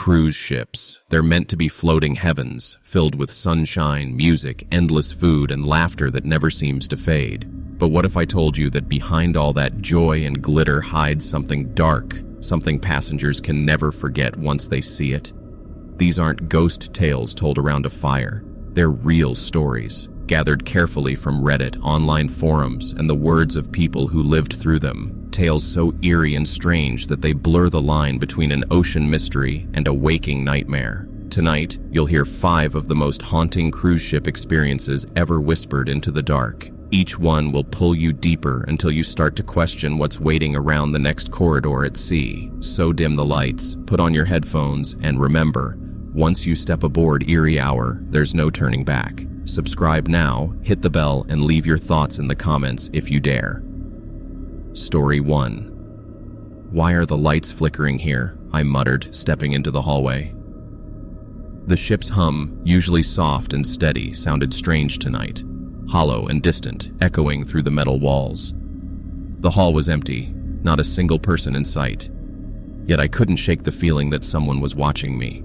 Cruise ships. They're meant to be floating heavens, filled with sunshine, music, endless food, and laughter that never seems to fade. But what if I told you that behind all that joy and glitter hides something dark, something passengers can never forget once they see it? These aren't ghost tales told around a fire. They're real stories, gathered carefully from Reddit, online forums, and the words of people who lived through them. Tales so eerie and strange that they blur the line between an ocean mystery and a waking nightmare. Tonight, you'll hear 5 of the most haunting cruise ship experiences ever whispered into the dark. Each one will pull you deeper until you start to question what's waiting around the next corridor at sea. So dim the lights, put on your headphones, and remember, once you step aboard Eerie Hour, there's no turning back. Subscribe now, hit the bell, and leave your thoughts in the comments if you dare. Story 1. Why are the lights flickering here? I muttered, stepping into the hallway. The ship's hum, usually soft and steady, sounded strange tonight, hollow and distant, echoing through the metal walls. The hall was empty, not a single person in sight. Yet I couldn't shake the feeling that someone was watching me.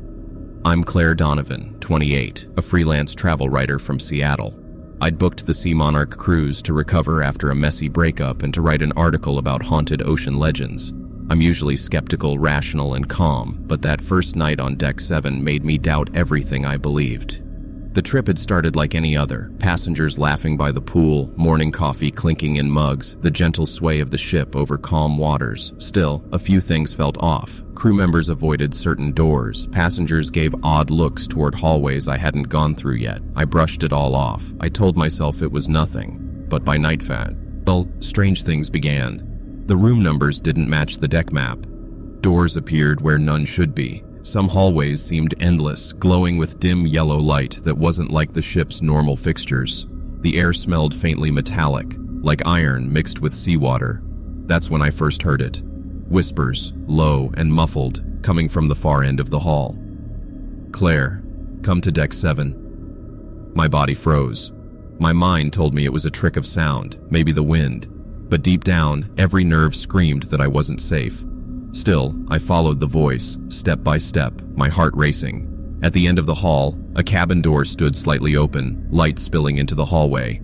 I'm Claire Donovan, 28, a freelance travel writer from Seattle. I'd booked the Sea Monarch cruise to recover after a messy breakup and to write an article about haunted ocean legends. I'm usually skeptical, rational, and calm, but that first night on Deck 7 made me doubt everything I believed. The trip had started like any other, passengers laughing by the pool, morning coffee clinking in mugs, the gentle sway of the ship over calm waters. Still, a few things felt off. Crew members avoided certain doors. Passengers gave odd looks toward hallways I hadn't gone through yet. I brushed it all off. I told myself it was nothing. But by nightfall, strange things began. The room numbers didn't match the deck map. Doors appeared where none should be. Some hallways seemed endless, glowing with dim yellow light that wasn't like the ship's normal fixtures. The air smelled faintly metallic, like iron mixed with seawater. That's when I first heard it. Whispers, low and muffled, coming from the far end of the hall. "Claire, come to Deck 7. My body froze. My mind told me it was a trick of sound, maybe the wind. But deep down, every nerve screamed that I wasn't safe. Still, I followed the voice, step by step, my heart racing. At the end of the hall, a cabin door stood slightly open, light spilling into the hallway.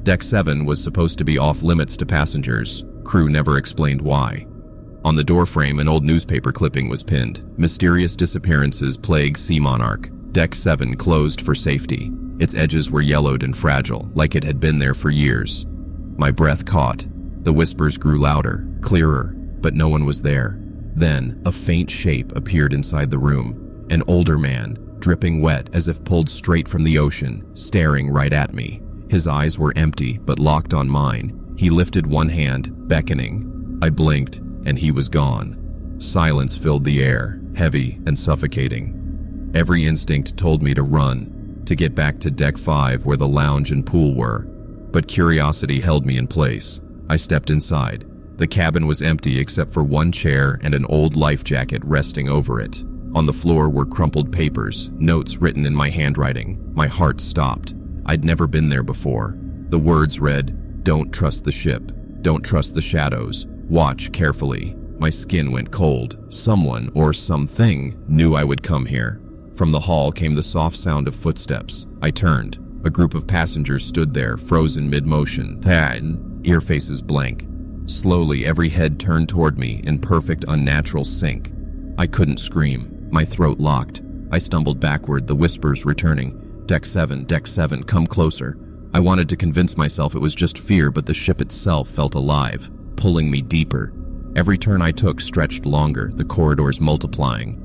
Deck 7 was supposed to be off-limits to passengers. Crew never explained why. On the doorframe, an old newspaper clipping was pinned. "Mysterious disappearances plague Sea Monarch. Deck 7 closed for safety." Its edges were yellowed and fragile, like it had been there for years. My breath caught. The whispers grew louder, clearer, but no one was there. Then, a faint shape appeared inside the room. An older man, dripping wet as if pulled straight from the ocean, staring right at me. His eyes were empty, but locked on mine. He lifted one hand, beckoning. I blinked, and he was gone. Silence filled the air, heavy and suffocating. Every instinct told me to run, to get back to Deck 5 where the lounge and pool were. But curiosity held me in place. I stepped inside. The cabin was empty except for one chair and an old life jacket resting over it. On the floor were crumpled papers, notes written in my handwriting. My heart stopped. I'd never been there before. The words read, "Don't trust the ship. Don't trust the shadows. Watch carefully." My skin went cold. Someone or something knew I would come here. From the hall came the soft sound of footsteps. I turned. A group of passengers stood there, frozen mid-motion, ear faces blank. Slowly, every head turned toward me in perfect, unnatural sync. I couldn't scream. My throat locked. I stumbled backward, the whispers returning. Deck 7, come closer." I wanted to convince myself it was just fear, but the ship itself felt alive, pulling me deeper. Every turn I took stretched longer, the corridors multiplying.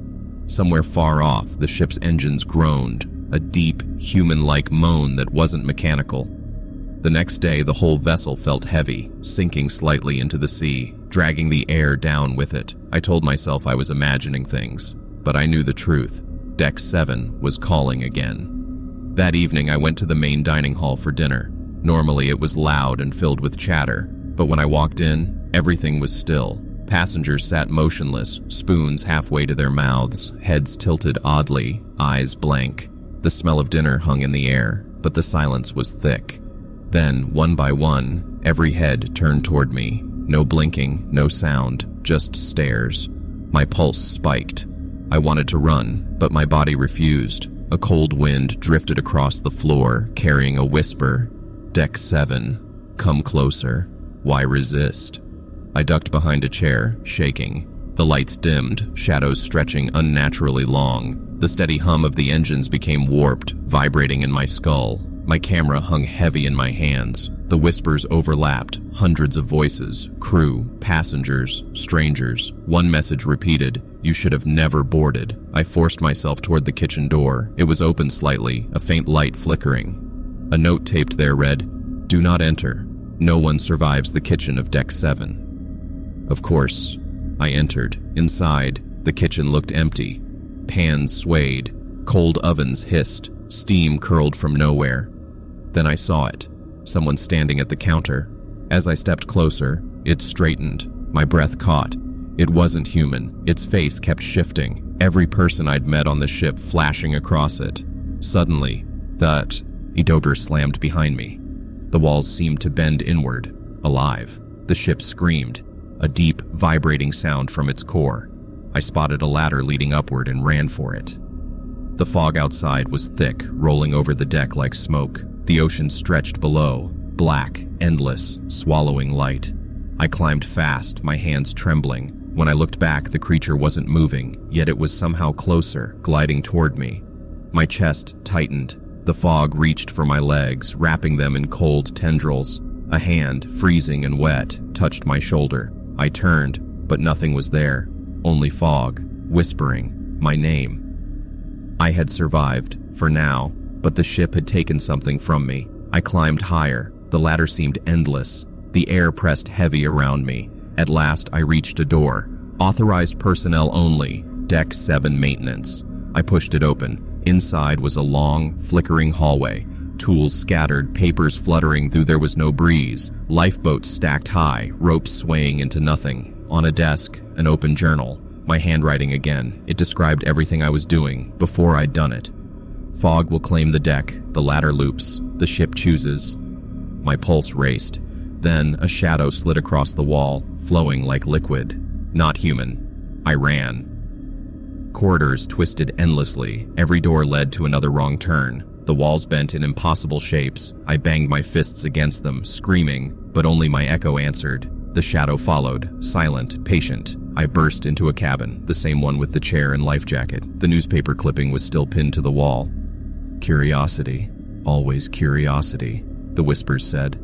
Somewhere far off, the ship's engines groaned, a deep, human-like moan that wasn't mechanical. The next day, the whole vessel felt heavy, sinking slightly into the sea, dragging the air down with it. I told myself I was imagining things, but I knew the truth. Deck 7 was calling again. That evening, I went to the main dining hall for dinner. Normally, it was loud and filled with chatter, but when I walked in, everything was still. Passengers sat motionless, spoons halfway to their mouths, heads tilted oddly, eyes blank. The smell of dinner hung in the air, but the silence was thick. Then, one by one, every head turned toward me. No blinking, no sound, just stares. My pulse spiked. I wanted to run, but my body refused. A cold wind drifted across the floor, carrying a whisper. Deck 7. Come closer. Why resist? I ducked behind a chair, shaking. The lights dimmed, shadows stretching unnaturally long. The steady hum of the engines became warped, vibrating in my skull. My camera hung heavy in my hands. The whispers overlapped, hundreds of voices, crew, passengers, strangers. One message repeated, "You should have never boarded." I forced myself toward the kitchen door. It was open slightly, a faint light flickering. A note taped there read, "Do not enter. No one survives the kitchen of Deck 7. Of course, I entered. Inside, the kitchen looked empty. Pans swayed, cold ovens hissed, steam curled from nowhere. Then I saw it. Someone standing at the counter. As I stepped closer, it straightened. My breath caught. It wasn't human. Its face kept shifting. Every person I'd met on the ship flashing across it. Suddenly, a door slammed behind me. The walls seemed to bend inward, alive. The ship screamed, a deep, vibrating sound from its core. I spotted a ladder leading upward and ran for it. The fog outside was thick, rolling over the deck like smoke. The ocean stretched below, black, endless, swallowing light. I climbed fast, my hands trembling. When I looked back, the creature wasn't moving, yet it was somehow closer, gliding toward me. My chest tightened. The fog reached for my legs, wrapping them in cold tendrils. A hand, freezing and wet, touched my shoulder. I turned, but nothing was there. Only fog, whispering my name. I had survived, for now, but the ship had taken something from me. I climbed higher. The ladder seemed endless. The air pressed heavy around me. At last, I reached a door. Authorized personnel only, Deck 7 maintenance. I pushed it open. Inside was a long, flickering hallway. Tools scattered, papers fluttering though there was no breeze. Lifeboats stacked high, ropes swaying into nothing. On a desk, an open journal. My handwriting again. It described everything I was doing, before I'd done it. Fog will claim the deck, the ladder loops, the ship chooses. My pulse raced. Then a shadow slid across the wall, flowing like liquid. Not human. I ran. Corridors twisted endlessly. Every door led to another wrong turn. The walls bent in impossible shapes. I banged my fists against them, screaming, but only my echo answered. The shadow followed, silent, patient. I burst into a cabin, the same one with the chair and life jacket. The newspaper clipping was still pinned to the wall. Curiosity. Always curiosity, the whispers said.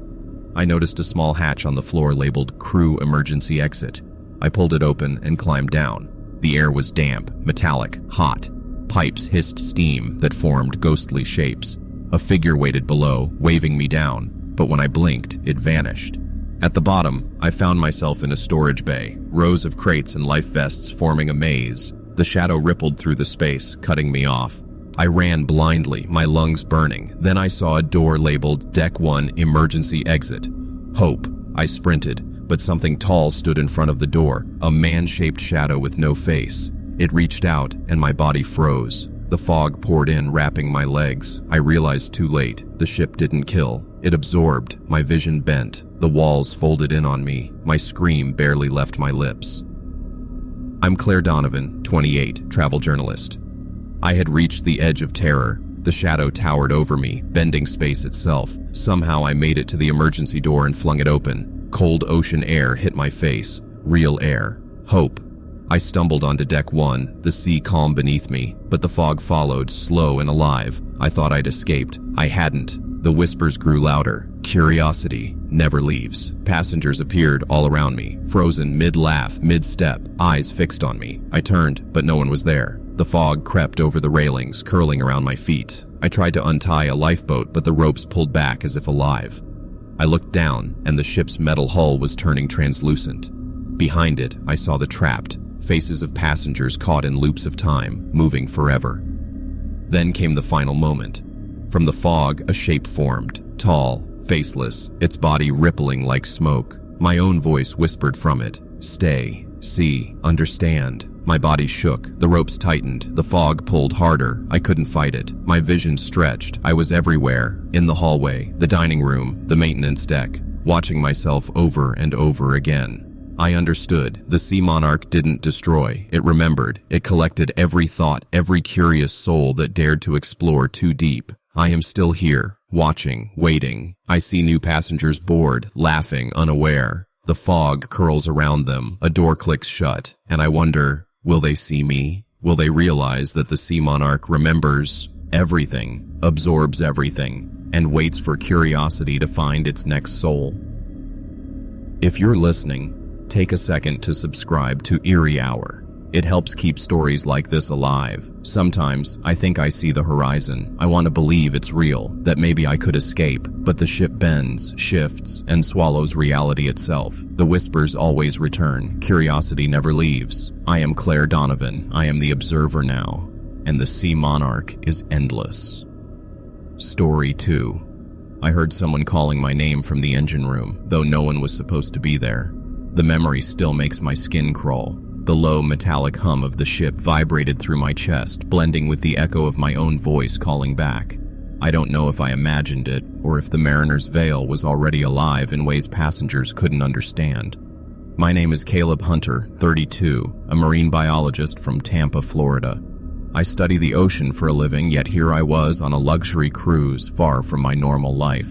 I noticed a small hatch on the floor labeled Crew Emergency Exit. I pulled it open and climbed down. The air was damp, metallic, hot. Pipes hissed steam that formed ghostly shapes. A figure waited below, waving me down, but when I blinked, it vanished. At the bottom, I found myself in a storage bay, rows of crates and life vests forming a maze. The shadow rippled through the space, cutting me off. I ran blindly, my lungs burning. Then I saw a door labeled Deck 1 Emergency Exit. Hope. I sprinted, but something tall stood in front of the door, a man-shaped shadow with no face. It reached out, and my body froze. The fog poured in, wrapping my legs. I realized too late. The ship didn't kill. It absorbed. My vision bent. The walls folded in on me. My scream barely left my lips. I'm Claire Donovan, 28, travel journalist. I had reached the edge of terror. The shadow towered over me, bending space itself. Somehow I made it to the emergency door and flung it open. Cold ocean air hit my face. Real air. Hope. I stumbled onto Deck 1, the sea calm beneath me, but the fog followed, slow and alive. I thought I'd escaped. I hadn't. The whispers grew louder. Curiosity never leaves. Passengers appeared all around me, frozen mid-laugh, mid-step, eyes fixed on me. I turned, but no one was there. The fog crept over the railings, curling around my feet. I tried to untie a lifeboat, but the ropes pulled back as if alive. I looked down, and the ship's metal hull was turning translucent. Behind it, I saw the trapped, faces of passengers caught in loops of time, moving forever. Then came the final moment. From the fog, a shape formed, tall, faceless, its body rippling like smoke. My own voice whispered from it, "Stay, see, understand." My body shook, the ropes tightened, the fog pulled harder. I couldn't fight it. My vision stretched. I was everywhere, in the hallway, the dining room, the maintenance deck, watching myself over and over again. I understood. The sea monarch didn't destroy. It remembered. It collected every thought, every curious soul that dared to explore too deep. I am still here, watching, waiting. I see new passengers board, laughing, unaware. The fog curls around them. A door clicks shut, and I wonder, will they see me? Will they realize that the sea monarch remembers everything, absorbs everything, and waits for curiosity to find its next soul? If you're listening, take a second to subscribe to Eerie Hour. It helps keep stories like this alive. Sometimes, I think I see the horizon. I want to believe it's real, that maybe I could escape, but the ship bends, shifts, and swallows reality itself. The whispers always return. Curiosity never leaves. I am Claire Donovan. I am the observer now, and the sea monarch is endless. Story 2. I heard someone calling my name from the engine room, though no one was supposed to be there. The memory still makes my skin crawl. The low metallic hum of the ship vibrated through my chest, blending with the echo of my own voice calling back. I don't know if I imagined it, or if the mariner's veil was already alive in ways passengers couldn't understand. My name is Caleb Hunter, 32, a marine biologist from Tampa, Florida. I study the ocean for a living, yet here I was on a luxury cruise far from my normal life.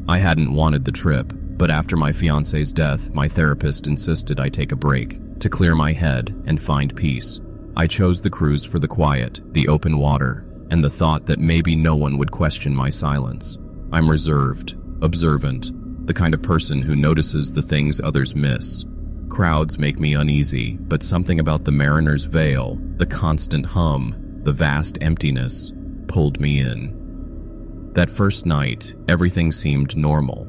I hadn't wanted the trip, but after my fiance's death, my therapist insisted I take a break to clear my head and find peace. I chose the cruise for the quiet, the open water, and the thought that maybe no one would question my silence. I'm reserved, observant, the kind of person who notices the things others miss. Crowds make me uneasy, but something about the mariner's veil, the constant hum, the vast emptiness, pulled me in. That first night, everything seemed normal.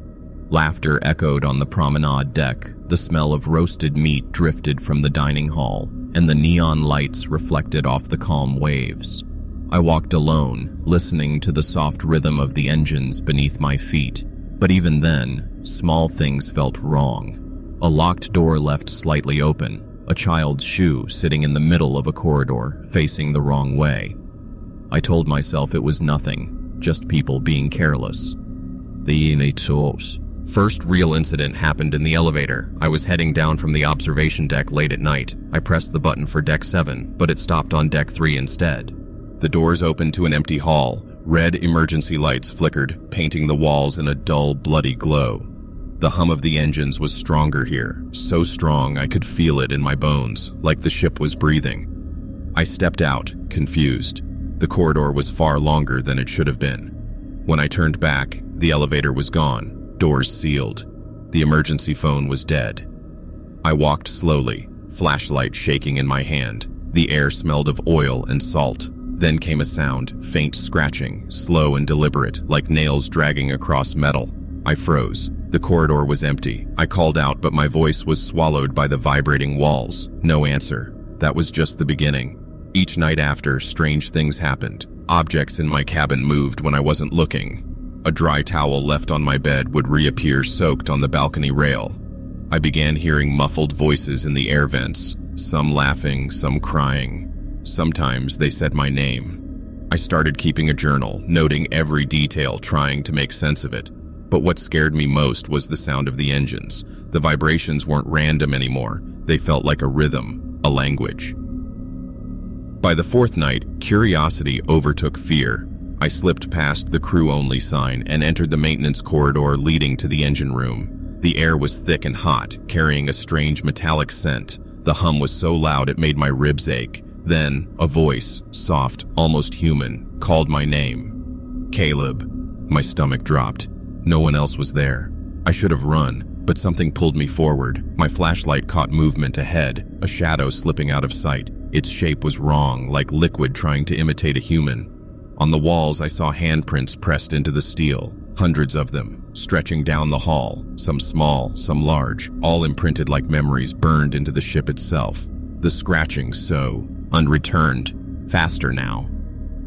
Laughter echoed on the promenade deck, the smell of roasted meat drifted from the dining hall, and the neon lights reflected off the calm waves. I walked alone, listening to the soft rhythm of the engines beneath my feet. But even then, small things felt wrong. A locked door left slightly open, a child's shoe sitting in the middle of a corridor, facing the wrong way. I told myself it was nothing, just people being careless. The first real incident happened in the elevator. I was heading down from the observation deck late at night. I pressed the button for deck 7, but it stopped on deck 3 instead. The doors opened to an empty hall. Red emergency lights flickered, painting the walls in a dull, bloody glow. The hum of the engines was stronger here, so strong I could feel it in my bones, like the ship was breathing. I stepped out, confused. The corridor was far longer than it should have been. When I turned back, the elevator was gone. Doors sealed. The emergency phone was dead. I walked slowly, flashlight shaking in my hand. The air smelled of oil and salt. Then came a sound, faint scratching, slow and deliberate, like nails dragging across metal. I froze. The corridor was empty. I called out, but my voice was swallowed by the vibrating walls. No answer. That was just the beginning. Each night after, strange things happened. Objects in my cabin moved when I wasn't looking. A dry towel left on my bed would reappear soaked on the balcony rail. I began hearing muffled voices in the air vents, some laughing, some crying. Sometimes they said my name. I started keeping a journal, noting every detail, trying to make sense of it. But what scared me most was the sound of the engines. The vibrations weren't random anymore. They felt like a rhythm, a language. By the fourth night, curiosity overtook fear. I slipped past the crew-only sign and entered the maintenance corridor leading to the engine room. The air was thick and hot, carrying a strange metallic scent. The hum was so loud it made my ribs ache. Then, a voice, soft, almost human, called my name. Caleb. My stomach dropped. No one else was there. I should have run, but something pulled me forward. My flashlight caught movement ahead, a shadow slipping out of sight. Its shape was wrong, like liquid trying to imitate a human. On the walls, I saw handprints pressed into the steel, hundreds of them, stretching down the hall, some small, some large, all imprinted like memories burned into the ship itself. The scratching so unreturned, faster now.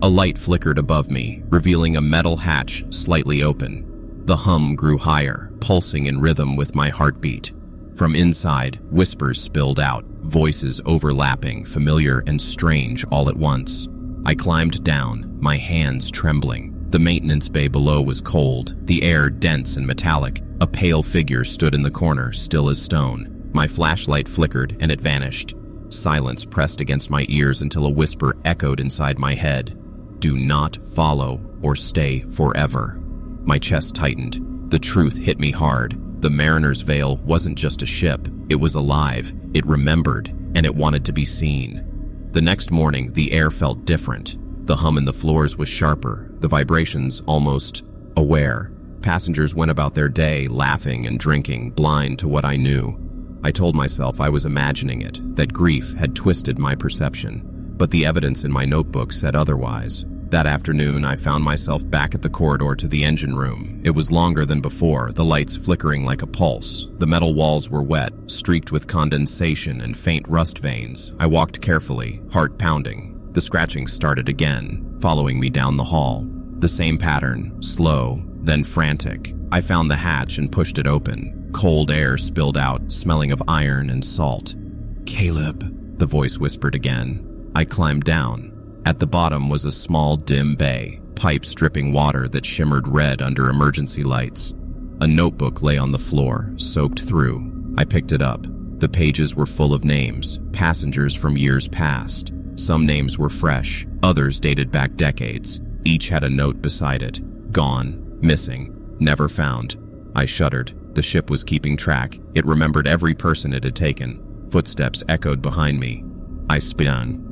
A light flickered above me, revealing a metal hatch slightly open. The hum grew higher, pulsing in rhythm with my heartbeat. From inside, whispers spilled out, voices overlapping, familiar and strange all at once. I climbed down, my hands trembling. The maintenance bay below was cold, the air dense and metallic. A pale figure stood in the corner, still as stone. My flashlight flickered and it vanished. Silence pressed against my ears until a whisper echoed inside my head. Do not follow or stay forever. My chest tightened. The truth hit me hard. The Mariner's Veil wasn't just a ship. It was alive. It remembered, and it wanted to be seen. The next morning, the air felt different. The hum in the floors was sharper, the vibrations almost aware. Passengers went about their day, laughing and drinking, blind to what I knew. I told myself I was imagining it, that grief had twisted my perception. But the evidence in my notebook said otherwise. That afternoon, I found myself back at the corridor to the engine room. It was longer than before, the lights flickering like a pulse. The metal walls were wet, streaked with condensation and faint rust veins. I walked carefully, heart pounding. The scratching started again, following me down the hall. The same pattern, slow, then frantic. I found the hatch and pushed it open. Cold air spilled out, smelling of iron and salt. "Caleb," the voice whispered again. I climbed down. At the bottom was a small, dim bay, pipes dripping water that shimmered red under emergency lights. A notebook lay on the floor, soaked through. I picked it up. The pages were full of names, passengers from years past. Some names were fresh, others dated back decades. Each had a note beside it. Gone, missing, never found. I shuddered. The ship was keeping track. It remembered every person it had taken. Footsteps echoed behind me. I spun.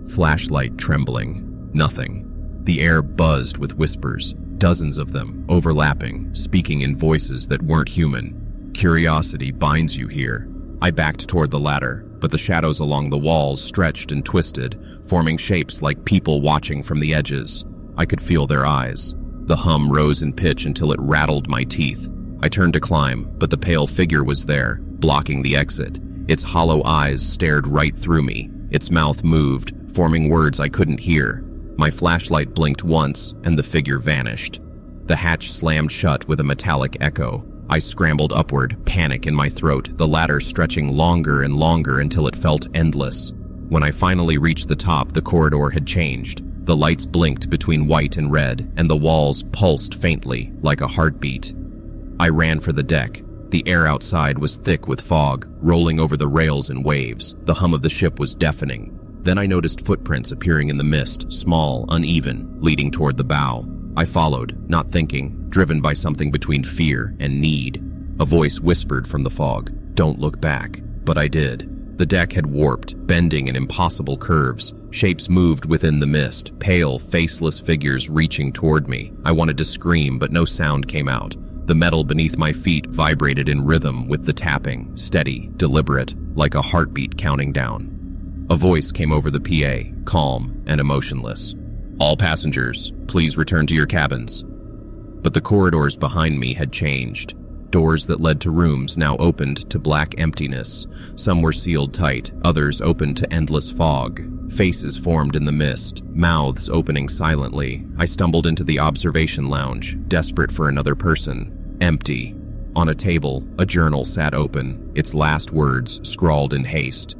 Flashlight trembling. Nothing. The air buzzed with whispers, dozens of them, overlapping, speaking in voices that weren't human. Curiosity binds you here. I backed toward the ladder, but the shadows along the walls stretched and twisted, forming shapes like people watching from the edges. I could feel their eyes. The hum rose in pitch until it rattled my teeth. I turned to climb, but the pale figure was there, blocking the exit. Its hollow eyes stared right through me. Its mouth moved, forming words I couldn't hear. My flashlight blinked once, and the figure vanished. The hatch slammed shut with a metallic echo. I scrambled upward, panic in my throat, the ladder stretching longer and longer until it felt endless. When I finally reached the top, the corridor had changed. The lights blinked between white and red, and the walls pulsed faintly, like a heartbeat. I ran for the deck. The air outside was thick with fog, rolling over the rails in waves. The hum of the ship was deafening. Then I noticed footprints appearing in the mist, small, uneven, leading toward the bow. I followed, not thinking, driven by something between fear and need. A voice whispered from the fog, "Don't look back." But I did. The deck had warped, bending in impossible curves. Shapes moved within the mist, pale, faceless figures reaching toward me. I wanted to scream, but no sound came out. The metal beneath my feet vibrated in rhythm with the tapping, steady, deliberate, like a heartbeat counting down. A voice came over the PA, calm and emotionless. "All passengers, please return to your cabins." But the corridors behind me had changed. Doors that led to rooms now opened to black emptiness. Some were sealed tight, others opened to endless fog. Faces formed in the mist, mouths opening silently. I stumbled into the observation lounge, desperate for another person. Empty. On a table, a journal sat open, its last words scrawled in haste.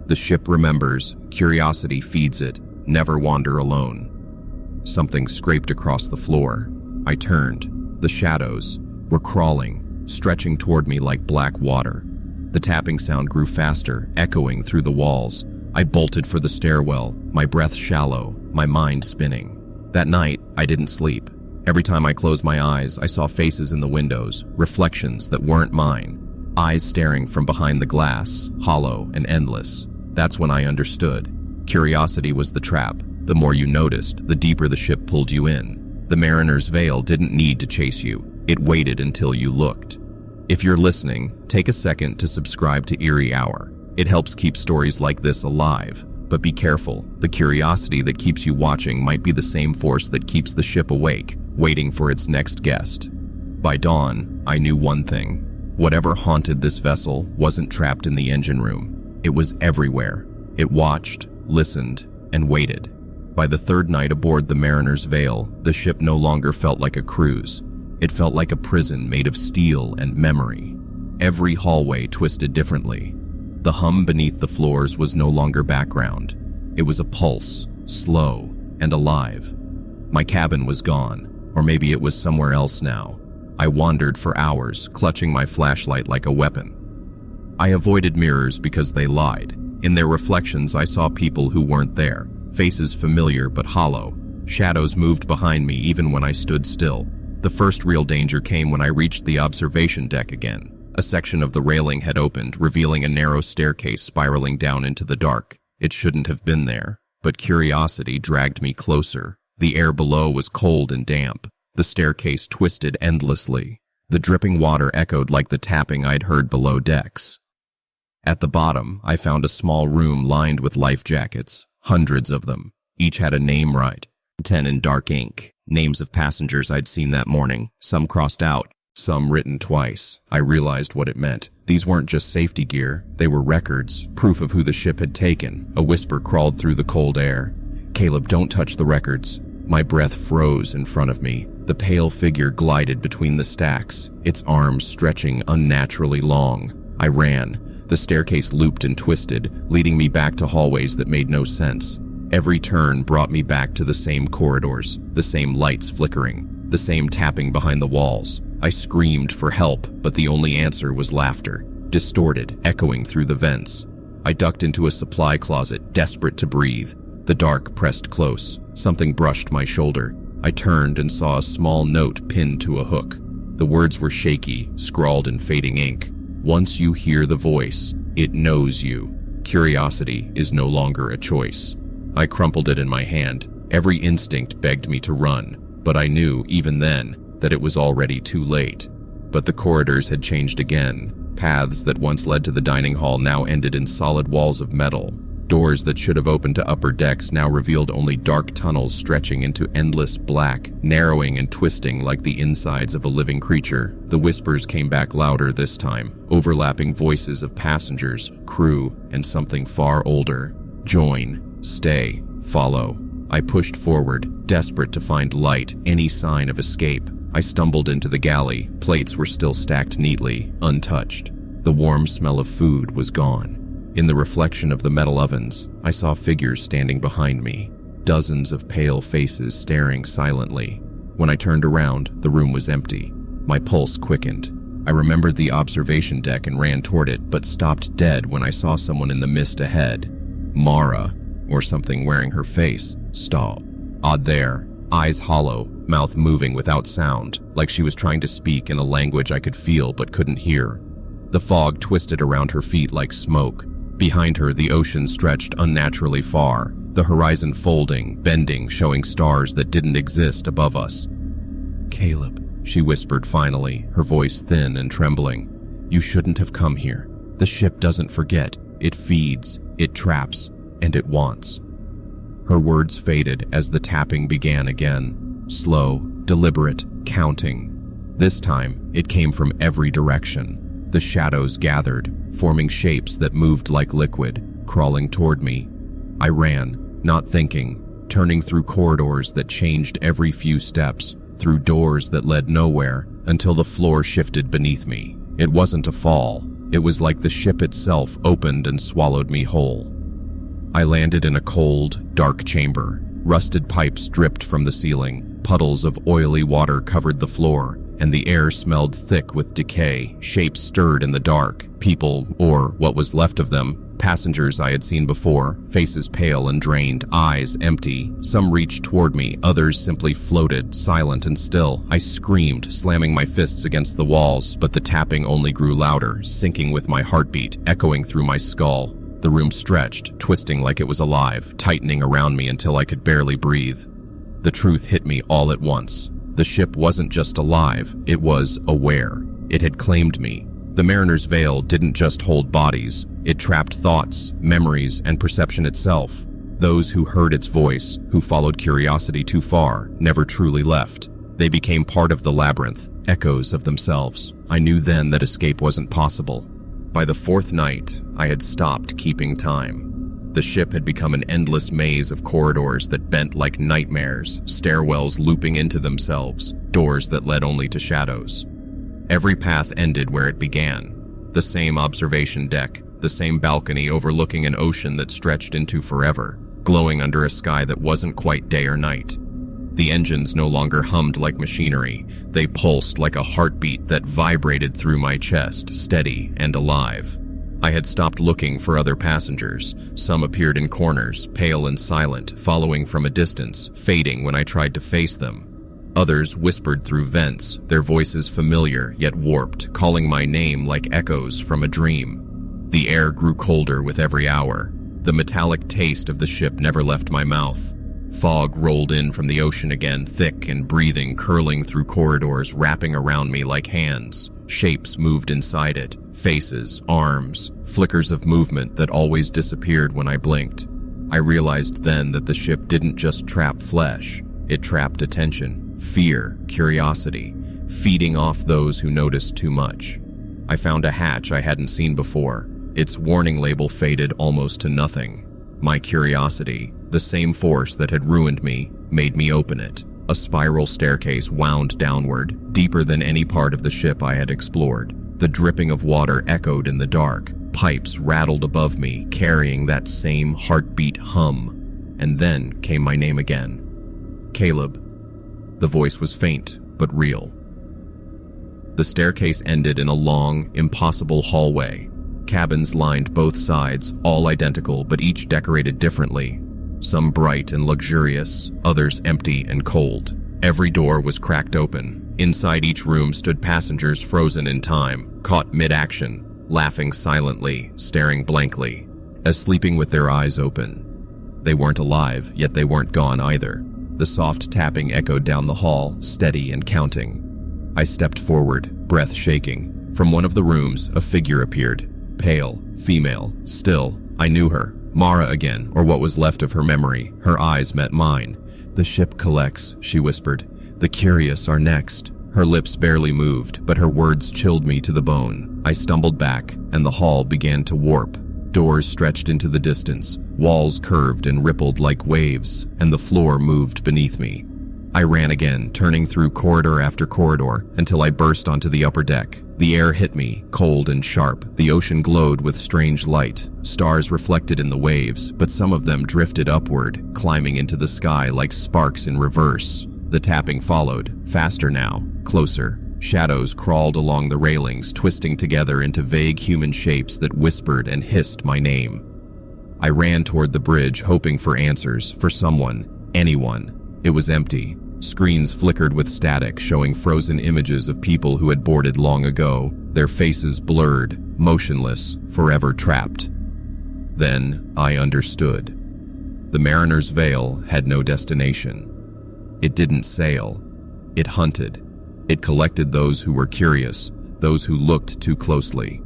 "The ship remembers, curiosity feeds it, never wander alone." Something scraped across the floor. I turned. The shadows were crawling, stretching toward me like black water. The tapping sound grew faster, echoing through the walls. I bolted for the stairwell, my breath shallow, my mind spinning. That night, I didn't sleep. Every time I closed my eyes, I saw faces in the windows, reflections that weren't mine. Eyes staring from behind the glass, hollow and endless. That's when I understood. Curiosity was the trap. The more you noticed, the deeper the ship pulled you in. The Mariner's Veil didn't need to chase you. It waited until you looked. If you're listening, take a second to subscribe to Eerie Hour. It helps keep stories like this alive. But be careful. The curiosity that keeps you watching might be the same force that keeps the ship awake, waiting for its next guest. By dawn, I knew one thing. Whatever haunted this vessel wasn't trapped in the engine room. It was everywhere. It watched, listened, and waited. By the third night aboard the Mariner's Veil, the ship no longer felt like a cruise. It felt like a prison made of steel and memory. Every hallway twisted differently. The hum beneath the floors was no longer background. It was a pulse, slow and alive. My cabin was gone, or maybe it was somewhere else now. I wandered for hours, clutching my flashlight like a weapon. I avoided mirrors because they lied. In their reflections, I saw people who weren't there, faces familiar but hollow. Shadows moved behind me even when I stood still. The first real danger came when I reached the observation deck again. A section of the railing had opened, revealing a narrow staircase spiraling down into the dark. It shouldn't have been there, but curiosity dragged me closer. The air below was cold and damp. The staircase twisted endlessly. The dripping water echoed like the tapping I'd heard below decks. At the bottom, I found a small room lined with life jackets, hundreds of them. Each had a name right, 10 in dark ink, names of passengers I'd seen that morning, some crossed out, some written twice. I realized what it meant. These weren't just safety gear, they were records, proof of who the ship had taken. A whisper crawled through the cold air. "Caleb, don't touch the records." My breath froze in front of me. The pale figure glided between the stacks, its arms stretching unnaturally long. I ran. The staircase looped and twisted, leading me back to hallways that made no sense. Every turn brought me back to the same corridors, the same lights flickering, the same tapping behind the walls. I screamed for help, but the only answer was laughter, distorted, echoing through the vents. I ducked into a supply closet, desperate to breathe. The dark pressed close. Something brushed my shoulder. I turned and saw a small note pinned to a hook. The words were shaky, scrawled in fading ink. "Once you hear the voice, it knows you. Curiosity is no longer a choice." I crumpled it in my hand. Every instinct begged me to run, but I knew, even then, that it was already too late. But the corridors had changed again. Paths that once led to the dining hall now ended in solid walls of metal. Doors that should have opened to upper decks now revealed only dark tunnels stretching into endless black, narrowing and twisting like the insides of a living creature. The whispers came back louder this time, overlapping voices of passengers, crew, and something far older. "Join, stay, follow." I pushed forward, desperate to find light, any sign of escape. I stumbled into the galley. Plates were still stacked neatly, untouched. The warm smell of food was gone. In the reflection of the metal ovens, I saw figures standing behind me, dozens of pale faces staring silently. When I turned around, the room was empty. My pulse quickened. I remembered the observation deck and ran toward it, but stopped dead when I saw someone in the mist ahead. Mara, or something wearing her face, stalled. Odd there, eyes hollow, mouth moving without sound, like she was trying to speak in a language I could feel but couldn't hear. The fog twisted around her feet like smoke. Behind her, the ocean stretched unnaturally far, the horizon folding, bending, showing stars that didn't exist above us. "Caleb," she whispered finally, her voice thin and trembling. "You shouldn't have come here. The ship doesn't forget. It feeds, it traps, and it wants." Her words faded as the tapping began again, slow, deliberate, counting. This time, it came from every direction. The shadows gathered, forming shapes that moved like liquid, crawling toward me. I ran, not thinking, turning through corridors that changed every few steps, through doors that led nowhere, until the floor shifted beneath me. It wasn't a fall. It was like the ship itself opened and swallowed me whole. I landed in a cold, dark chamber. Rusted pipes dripped from the ceiling, puddles of oily water covered the floor, and the air smelled thick with decay. Shapes stirred in the dark. People, or what was left of them, passengers I had seen before, faces pale and drained, eyes empty. Some reached toward me, others simply floated, silent and still. I screamed, slamming my fists against the walls, but the tapping only grew louder, syncing with my heartbeat, echoing through my skull. The room stretched, twisting like it was alive, tightening around me until I could barely breathe. The truth hit me all at once. The ship wasn't just alive, it was aware. It had claimed me. The Mariner's Veil didn't just hold bodies, it trapped thoughts, memories, and perception itself. Those who heard its voice, who followed curiosity too far, never truly left. They became part of the labyrinth, echoes of themselves. I knew then that escape wasn't possible. By the fourth night, I had stopped keeping time. The ship had become an endless maze of corridors that bent like nightmares, stairwells looping into themselves, doors that led only to shadows. Every path ended where it began. The same observation deck, the same balcony overlooking an ocean that stretched into forever, glowing under a sky that wasn't quite day or night. The engines no longer hummed like machinery. They pulsed like a heartbeat that vibrated through my chest, steady and alive. I had stopped looking for other passengers. Some appeared in corners, pale and silent, following from a distance, fading when I tried to face them. Others whispered through vents, their voices familiar yet warped, calling my name like echoes from a dream. The air grew colder with every hour. The metallic taste of the ship never left my mouth. Fog rolled in from the ocean again, thick and breathing, curling through corridors, wrapping around me like hands. Shapes moved inside it, faces, arms, flickers of movement that always disappeared when I blinked. I realized then that the ship didn't just trap flesh, it trapped attention, fear, curiosity, feeding off those who noticed too much. I found a hatch I hadn't seen before. Its warning label faded almost to nothing. My curiosity, the same force that had ruined me, made me open it. A spiral staircase wound downward, deeper than any part of the ship I had explored. The dripping of water echoed in the dark. Pipes rattled above me, carrying that same heartbeat hum. And then came my name again. Caleb. The voice was faint, but real. The staircase ended in a long, impossible hallway. Cabins lined both sides, all identical but each decorated differently. Some bright and luxurious, others empty and cold. Every door was cracked open. Inside each room stood passengers frozen in time, caught mid-action, laughing silently, staring blankly, as sleeping with their eyes open. They weren't alive, yet they weren't gone either. The soft tapping echoed down the hall, steady and counting. I stepped forward, breath shaking. From one of the rooms, a figure appeared. Pale, female, still. I knew her. Mara again, or what was left of her memory. Her eyes met mine. "The ship collects," she whispered. "The curious are next." Her lips barely moved, but her words chilled me to the bone. I stumbled back, and the hall began to warp. Doors stretched into the distance. Walls curved and rippled like waves, and the floor moved beneath me. I ran again, turning through corridor after corridor, until I burst onto the upper deck. The air hit me, cold and sharp. The ocean glowed with strange light. Stars reflected in the waves, but some of them drifted upward, climbing into the sky like sparks in reverse. The tapping followed, faster now, closer. Shadows crawled along the railings, twisting together into vague human shapes that whispered and hissed my name. I ran toward the bridge, hoping for answers, for someone, anyone. It was empty. Screens flickered with static, showing frozen images of people who had boarded long ago, their faces blurred, motionless, forever trapped. Then I understood. The Mariner's Veil had no destination. It didn't sail. It hunted. It collected those who were curious, those who looked too closely.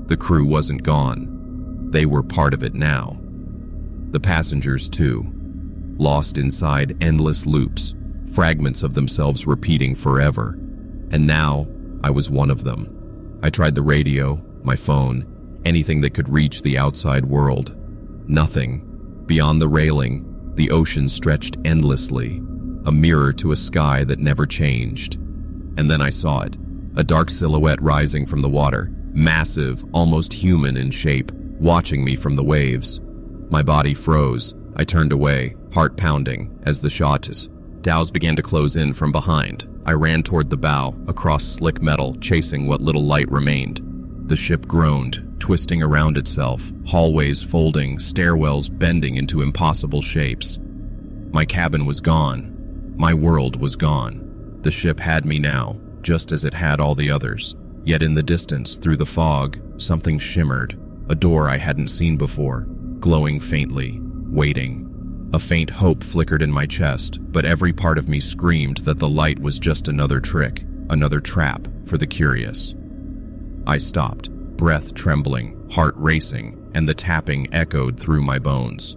The crew wasn't gone. They were part of it now. The passengers, too. Lost inside endless loops, fragments of themselves repeating forever. And now, I was one of them. I tried the radio, my phone, anything that could reach the outside world. Nothing. Beyond the railing, the ocean stretched endlessly, a mirror to a sky that never changed. And then I saw it, a dark silhouette rising from the water, massive, almost human in shape, watching me from the waves. My body froze. I turned away, heart pounding, as the dhows began to close in from behind. I ran toward the bow, across slick metal, chasing what little light remained. The ship groaned, twisting around itself, hallways folding, stairwells bending into impossible shapes. My cabin was gone. My world was gone. The ship had me now, just as it had all the others. Yet in the distance, through the fog, something shimmered. A door I hadn't seen before, glowing faintly, waiting. A faint hope flickered in my chest, but every part of me screamed that the light was just another trick, another trap for the curious. I stopped, breath trembling, heart racing, and the tapping echoed through my bones.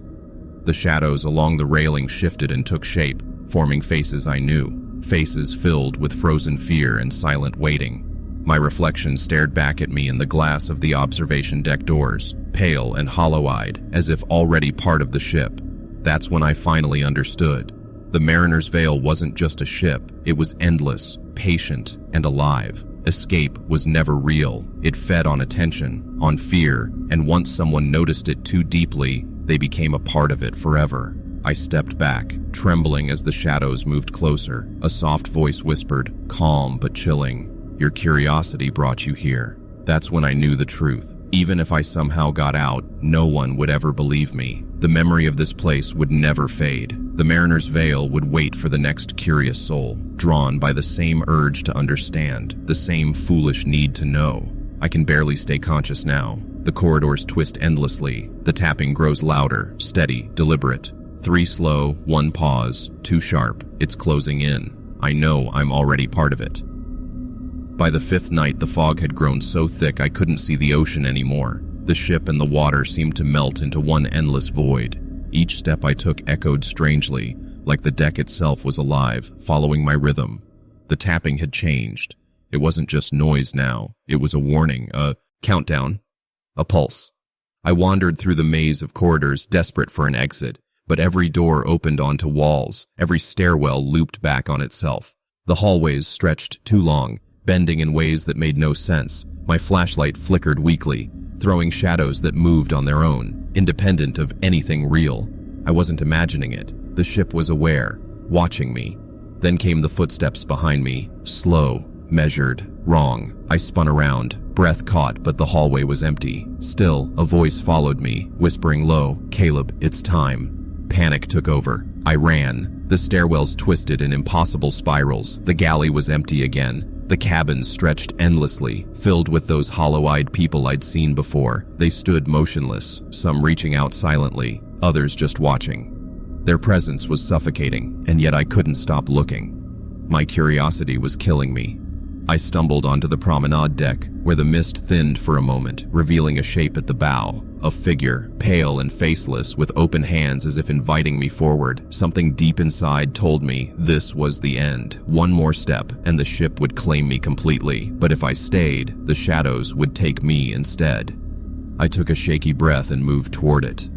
The shadows along the railing shifted and took shape, forming faces I knew, faces filled with frozen fear and silent waiting. My reflection stared back at me in the glass of the observation deck doors, pale and hollow-eyed, as if already part of the ship. That's when I finally understood. The Mariner's Veil wasn't just a ship, it was endless, patient, and alive. Escape was never real. It fed on attention, on fear, and once someone noticed it too deeply, they became a part of it forever. I stepped back, trembling as the shadows moved closer. A soft voice whispered, calm but chilling, "Your curiosity brought you here." That's when I knew the truth. Even if I somehow got out, no one would ever believe me. The memory of this place would never fade. The Mariner's Veil would wait for the next curious soul, drawn by the same urge to understand, the same foolish need to know. I can barely stay conscious now. The corridors twist endlessly. The tapping grows louder, steady, deliberate. 3 slow, 1 pause, 2 sharp. It's closing in. I know I'm already part of it. By the 5th night, the fog had grown so thick I couldn't see the ocean anymore. The ship and the water seemed to melt into one endless void. Each step I took echoed strangely, like the deck itself was alive, following my rhythm. The tapping had changed. It wasn't just noise now. It was a warning, a countdown, a pulse. I wandered through the maze of corridors, desperate for an exit, but every door opened onto walls. Every stairwell looped back on itself. The hallways stretched too long, bending in ways that made no sense. My flashlight flickered weakly, throwing shadows that moved on their own, independent of anything real. I wasn't imagining it. The ship was aware, watching me. Then came the footsteps behind me, slow, measured, wrong. I spun around, breath caught, but the hallway was empty. Still, a voice followed me, whispering low, "Caleb, it's time." Panic took over. I ran. The stairwells twisted in impossible spirals. The galley was empty again. The cabins stretched endlessly, filled with those hollow-eyed people I'd seen before. They stood motionless, some reaching out silently, others just watching. Their presence was suffocating, and yet I couldn't stop looking. My curiosity was killing me. I stumbled onto the promenade deck, where the mist thinned for a moment, revealing a shape at the bow. A figure, pale and faceless, with open hands as if inviting me forward. Something deep inside told me this was the end. One more step, and the ship would claim me completely. But if I stayed, the shadows would take me instead. I took a shaky breath and moved toward it.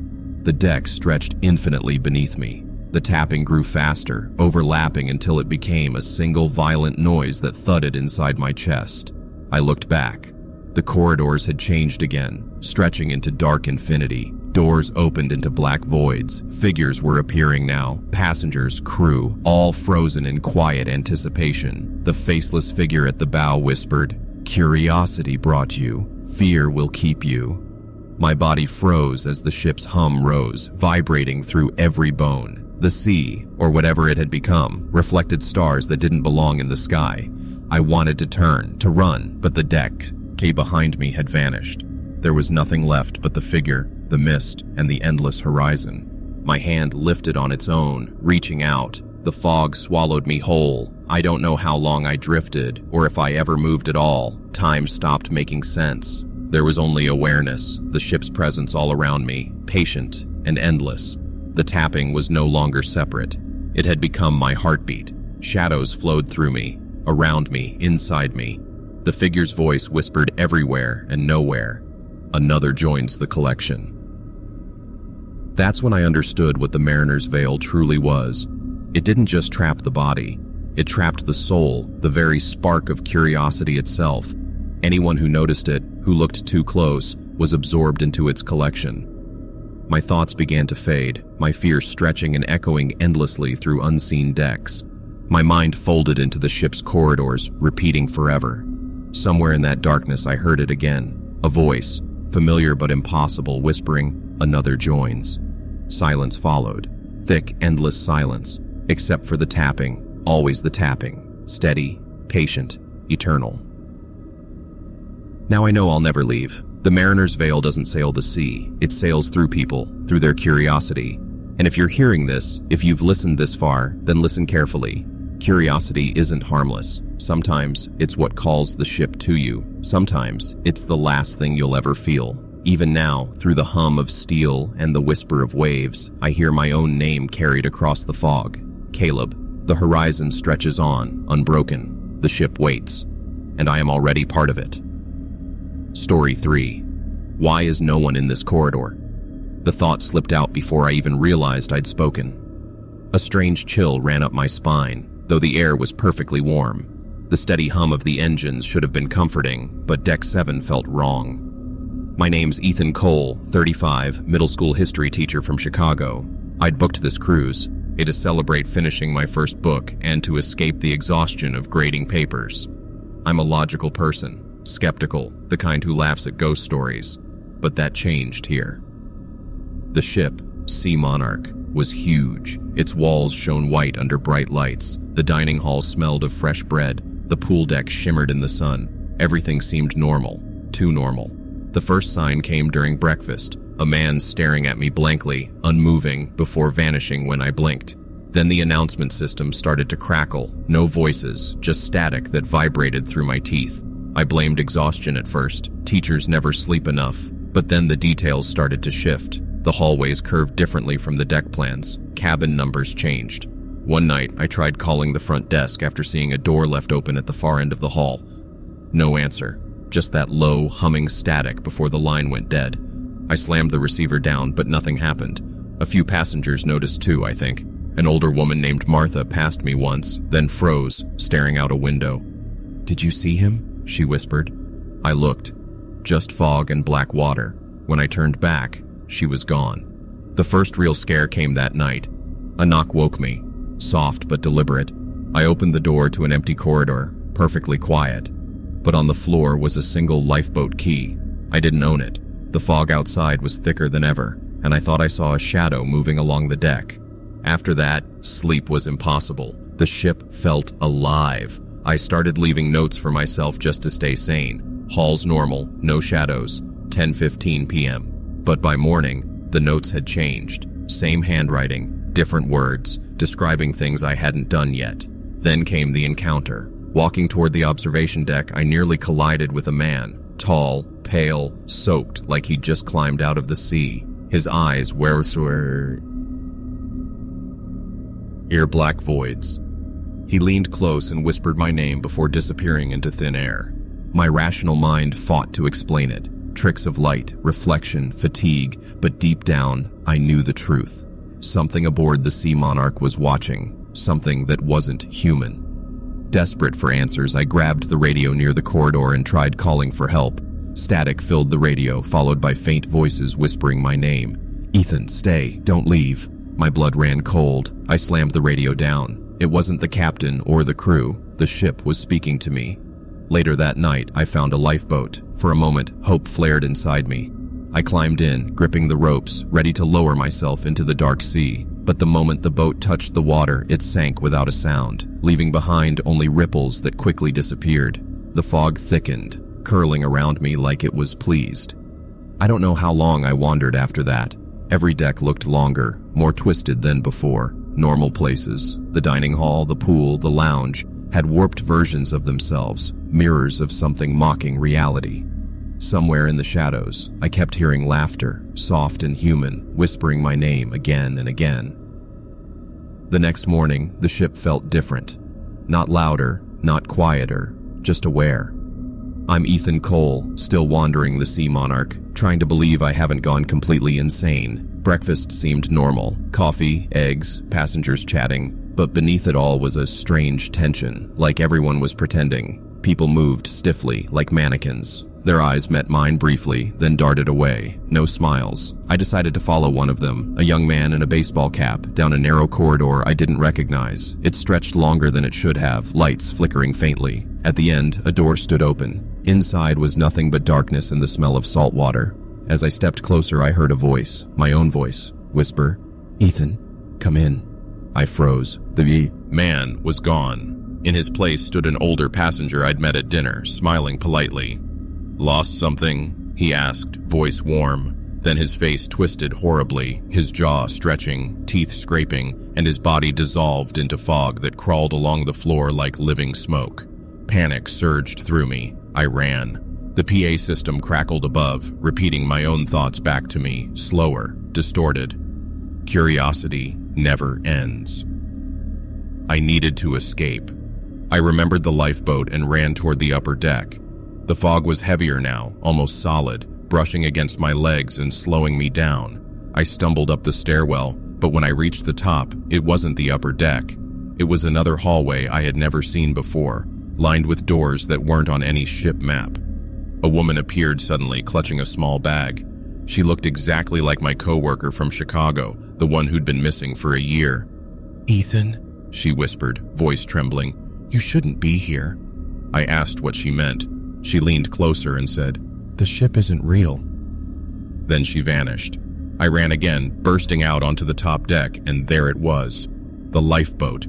The deck stretched infinitely beneath me. The tapping grew faster, overlapping until it became a single violent noise that thudded inside my chest. I looked back. The corridors had changed again, stretching into dark infinity. Doors opened into black voids. Figures were appearing now, passengers, crew, all frozen in quiet anticipation. The faceless figure at the bow whispered, "Curiosity brought you. Fear will keep you." My body froze as the ship's hum rose, vibrating through every bone. The sea, or whatever it had become, reflected stars that didn't belong in the sky. I wanted to turn, to run, but the deck behind me had vanished. There was nothing left but the figure, the mist, and the endless horizon. My hand lifted on its own, reaching out. The fog swallowed me whole. I don't know how long I drifted, or if I ever moved at all. Time stopped making sense. There was only awareness, the ship's presence all around me, patient and endless. The tapping was no longer separate. It had become my heartbeat. Shadows flowed through me, around me, inside me. The figure's voice whispered everywhere and nowhere. Another joins the collection. That's when I understood what the Mariner's Veil truly was. It didn't just trap the body. It trapped the soul, the very spark of curiosity itself. Anyone who noticed it, who looked too close, was absorbed into its collection. My thoughts began to fade, my fears stretching and echoing endlessly through unseen decks. My mind folded into the ship's corridors, repeating forever. Somewhere in that darkness I heard it again, a voice, familiar but impossible, whispering, "Another joins." Silence followed, thick, endless silence, except for the tapping, always the tapping, steady, patient, eternal. Now I know I'll never leave. The Mariner's Veil doesn't sail the sea. It sails through people, through their curiosity. And if you're hearing this, if you've listened this far, then listen carefully. Curiosity isn't harmless. Sometimes it's what calls the ship to you. Sometimes it's the last thing you'll ever feel. Even now, through the hum of steel and the whisper of waves, I hear my own name carried across the fog. Caleb. The horizon stretches on, unbroken. The ship waits, and I am already part of it. Story 3. Why is no one in this corridor? The thought slipped out before I even realized I'd spoken. A strange chill ran up my spine, though the air was perfectly warm. The steady hum of the engines should have been comforting, but Deck 7 felt wrong. My name's Ethan Cole, 35, middle school history teacher from Chicago. I'd booked this cruise, to celebrate finishing my first book and to escape the exhaustion of grading papers. I'm a logical person. Skeptical, the kind who laughs at ghost stories. But that changed here. The ship, Sea Monarch, was huge. Its walls shone white under bright lights. The dining hall smelled of fresh bread. The pool deck shimmered in the sun. Everything seemed normal. Too normal. The first sign came during breakfast. A man staring at me blankly, unmoving, before vanishing when I blinked. Then the announcement system started to crackle. No voices, just static that vibrated through my teeth. I blamed exhaustion at first. Teachers never sleep enough. But then the details started to shift. The hallways curved differently from the deck plans. Cabin numbers changed. One night, I tried calling the front desk after seeing a door left open at the far end of the hall. No answer. Just that low, humming static before the line went dead. I slammed the receiver down, but nothing happened. A few passengers noticed too, I think. An older woman named Martha passed me once, then froze, staring out a window. "Did you see him?" she whispered. I looked. Just fog and black water. When I turned back, she was gone. The first real scare came that night. A knock woke me, soft but deliberate. I opened the door to an empty corridor, perfectly quiet. But on the floor was a single lifeboat key. I didn't own it. The fog outside was thicker than ever, and I thought I saw a shadow moving along the deck. After that, sleep was impossible. The ship felt alive. I started leaving notes for myself just to stay sane. Halls normal, no shadows, 10:15 p.m. But by morning, the notes had changed. Same handwriting, different words, describing things I hadn't done yet. Then came the encounter. Walking toward the observation deck, I nearly collided with a man. Tall, pale, soaked like he'd just climbed out of the sea. His eyes were ear-black voids. He leaned close and whispered my name before disappearing into thin air. My rational mind fought to explain it. Tricks of light, reflection, fatigue, but deep down, I knew the truth. Something aboard the Sea Monarch was watching, something that wasn't human. Desperate for answers, I grabbed the radio near the corridor and tried calling for help. Static filled the radio, followed by faint voices whispering my name. "Ethan, stay, don't leave." My blood ran cold. I slammed the radio down. It wasn't the captain or the crew. The ship was speaking to me. Later that night, I found a lifeboat. For a moment, hope flared inside me. I climbed in, gripping the ropes, ready to lower myself into the dark sea. But the moment the boat touched the water, it sank without a sound, leaving behind only ripples that quickly disappeared. The fog thickened, curling around me like it was pleased. I don't know how long I wandered after that. Every deck looked longer, more twisted than before. Normal places, the dining hall, the pool, the lounge, had warped versions of themselves, mirrors of something mocking reality. Somewhere in the shadows, I kept hearing laughter, soft and human, whispering my name again and again. The next morning, the ship felt different. Not louder, not quieter, just aware. I'm Ethan Cole, still wandering the Sea Monarch, trying to believe I haven't gone completely insane. Breakfast seemed normal. Coffee, eggs, passengers chatting. But beneath it all was a strange tension, like everyone was pretending. People moved stiffly, like mannequins. Their eyes met mine briefly, then darted away. No smiles. I decided to follow one of them, a young man in a baseball cap, down a narrow corridor I didn't recognize. It stretched longer than it should have, lights flickering faintly. At the end, a door stood open. Inside was nothing but darkness and the smell of salt water. As I stepped closer, I heard a voice, my own voice, whisper, "Ethan, come in." I froze. The man was gone. In his place stood an older passenger I'd met at dinner, smiling politely. "Lost something?" he asked, voice warm. Then his face twisted horribly, his jaw stretching, teeth scraping, and his body dissolved into fog that crawled along the floor like living smoke. Panic surged through me. I ran. The PA system crackled above, repeating my own thoughts back to me, slower, distorted. Curiosity never ends. I needed to escape. I remembered the lifeboat and ran toward the upper deck. The fog was heavier now, almost solid, brushing against my legs and slowing me down. I stumbled up the stairwell, but when I reached the top, it wasn't the upper deck. It was another hallway I had never seen before, lined with doors that weren't on any ship map. A woman appeared suddenly, clutching a small bag. She looked exactly like my coworker from Chicago, the one who'd been missing for a year. "Ethan," she whispered, voice trembling, "you shouldn't be here." I asked what she meant. She leaned closer and said, "The ship isn't real." Then she vanished. I ran again, bursting out onto the top deck, and there it was. The lifeboat.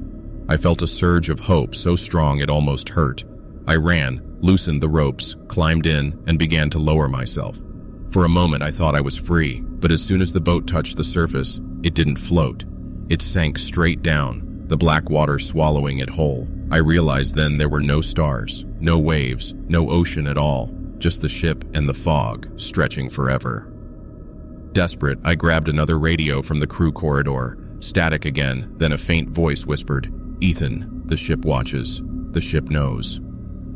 I felt a surge of hope so strong it almost hurt. I ran, loosened the ropes, climbed in, and began to lower myself. For a moment I thought I was free, but as soon as the boat touched the surface, it didn't float. It sank straight down, the black water swallowing it whole. I realized then there were no stars, no waves, no ocean at all, just the ship and the fog, stretching forever. Desperate, I grabbed another radio from the crew corridor. Static again, then a faint voice whispered, "Ethan, the ship watches. The ship knows."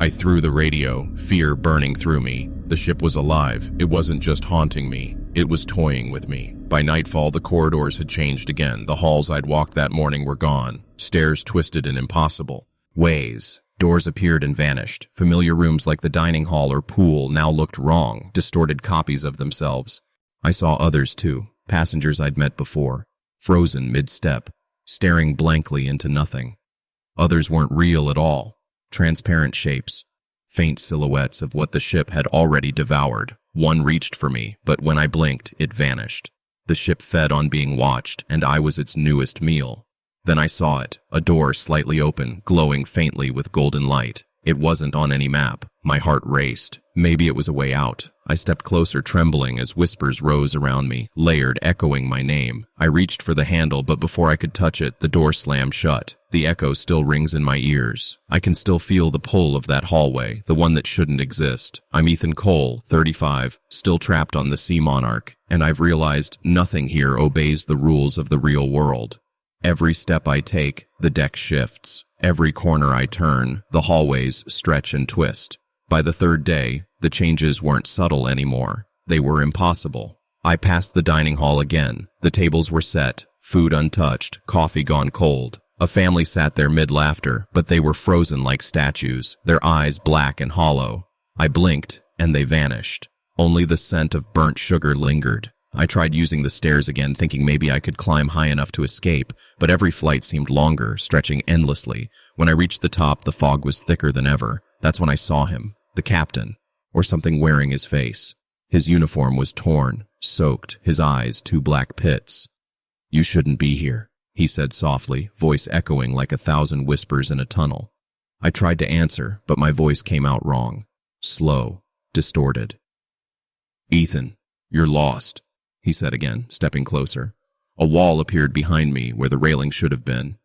I threw the radio, fear burning through me. The ship was alive. It wasn't just haunting me. It was toying with me. By nightfall, the corridors had changed again. The halls I'd walked that morning were gone. Stairs twisted and impossible. Ways. Doors appeared and vanished. Familiar rooms like the dining hall or pool now looked wrong, distorted copies of themselves. I saw others too, passengers I'd met before, frozen mid-step, staring blankly into nothing. Others weren't real at all. Transparent shapes, faint silhouettes of what the ship had already devoured. One reached for me, but when I blinked, it vanished. The ship fed on being watched, and I was its newest meal. Then I saw it, a door slightly open, glowing faintly with golden light. It wasn't on any map. My heart raced. Maybe it was a way out. I stepped closer, trembling as whispers rose around me, layered, echoing my name. I reached for the handle, but before I could touch it, the door slammed shut. The echo still rings in my ears. I can still feel the pull of that hallway, the one that shouldn't exist. I'm Ethan Cole, 35, still trapped on the Sea Monarch, and I've realized nothing here obeys the rules of the real world. Every step I take, the deck shifts. Every corner I turn, the hallways stretch and twist. By the third day, the changes weren't subtle anymore. They were impossible. I passed the dining hall again. The tables were set, food untouched, coffee gone cold. A family sat there mid-laughter, but they were frozen like statues, their eyes black and hollow. I blinked, and they vanished. Only the scent of burnt sugar lingered. I tried using the stairs again, thinking maybe I could climb high enough to escape, but every flight seemed longer, stretching endlessly. When I reached the top, the fog was thicker than ever. That's when I saw him, the captain, or something wearing his face. His uniform was torn, soaked, his eyes two black pits. "You shouldn't be here," he said softly, voice echoing like 1,000 whispers in a tunnel. I tried to answer, but my voice came out wrong, slow, distorted. "Ethan, you're lost," he said again, stepping closer. A wall appeared behind me where the railing should have been.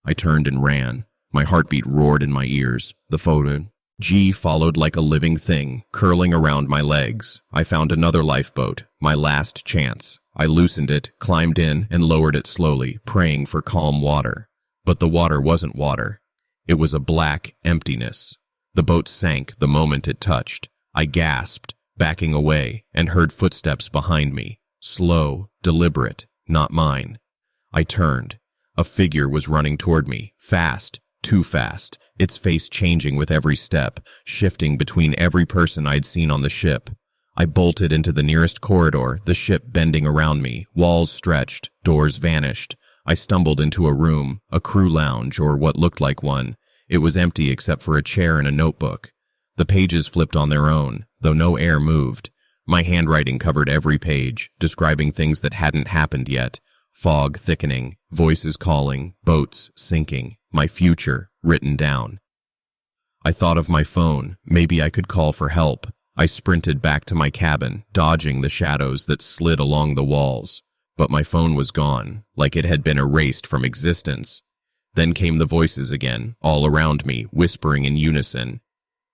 I turned and ran. My heartbeat roared in my ears. The photo G followed like a living thing, curling around my legs. I found another lifeboat, my last chance. I loosened it, climbed in, and lowered it slowly, praying for calm water. But the water wasn't water. It was a black emptiness. The boat sank the moment it touched. I gasped, backing away, and heard footsteps behind me. Slow, deliberate, not mine. I turned. A figure was running toward me, fast, too fast, its face changing with every step, shifting between every person I'd seen on the ship. I bolted into the nearest corridor, the ship bending around me, walls stretched, doors vanished. I stumbled into a room, a crew lounge, or what looked like one. It was empty except for a chair and a notebook. The pages flipped on their own, though no air moved. My handwriting covered every page, describing things that hadn't happened yet. Fog thickening, voices calling, boats sinking, my future written down. I thought of my phone. Maybe I could call for help. I sprinted back to my cabin, dodging the shadows that slid along the walls. But my phone was gone, like it had been erased from existence. Then came the voices again, all around me, whispering in unison.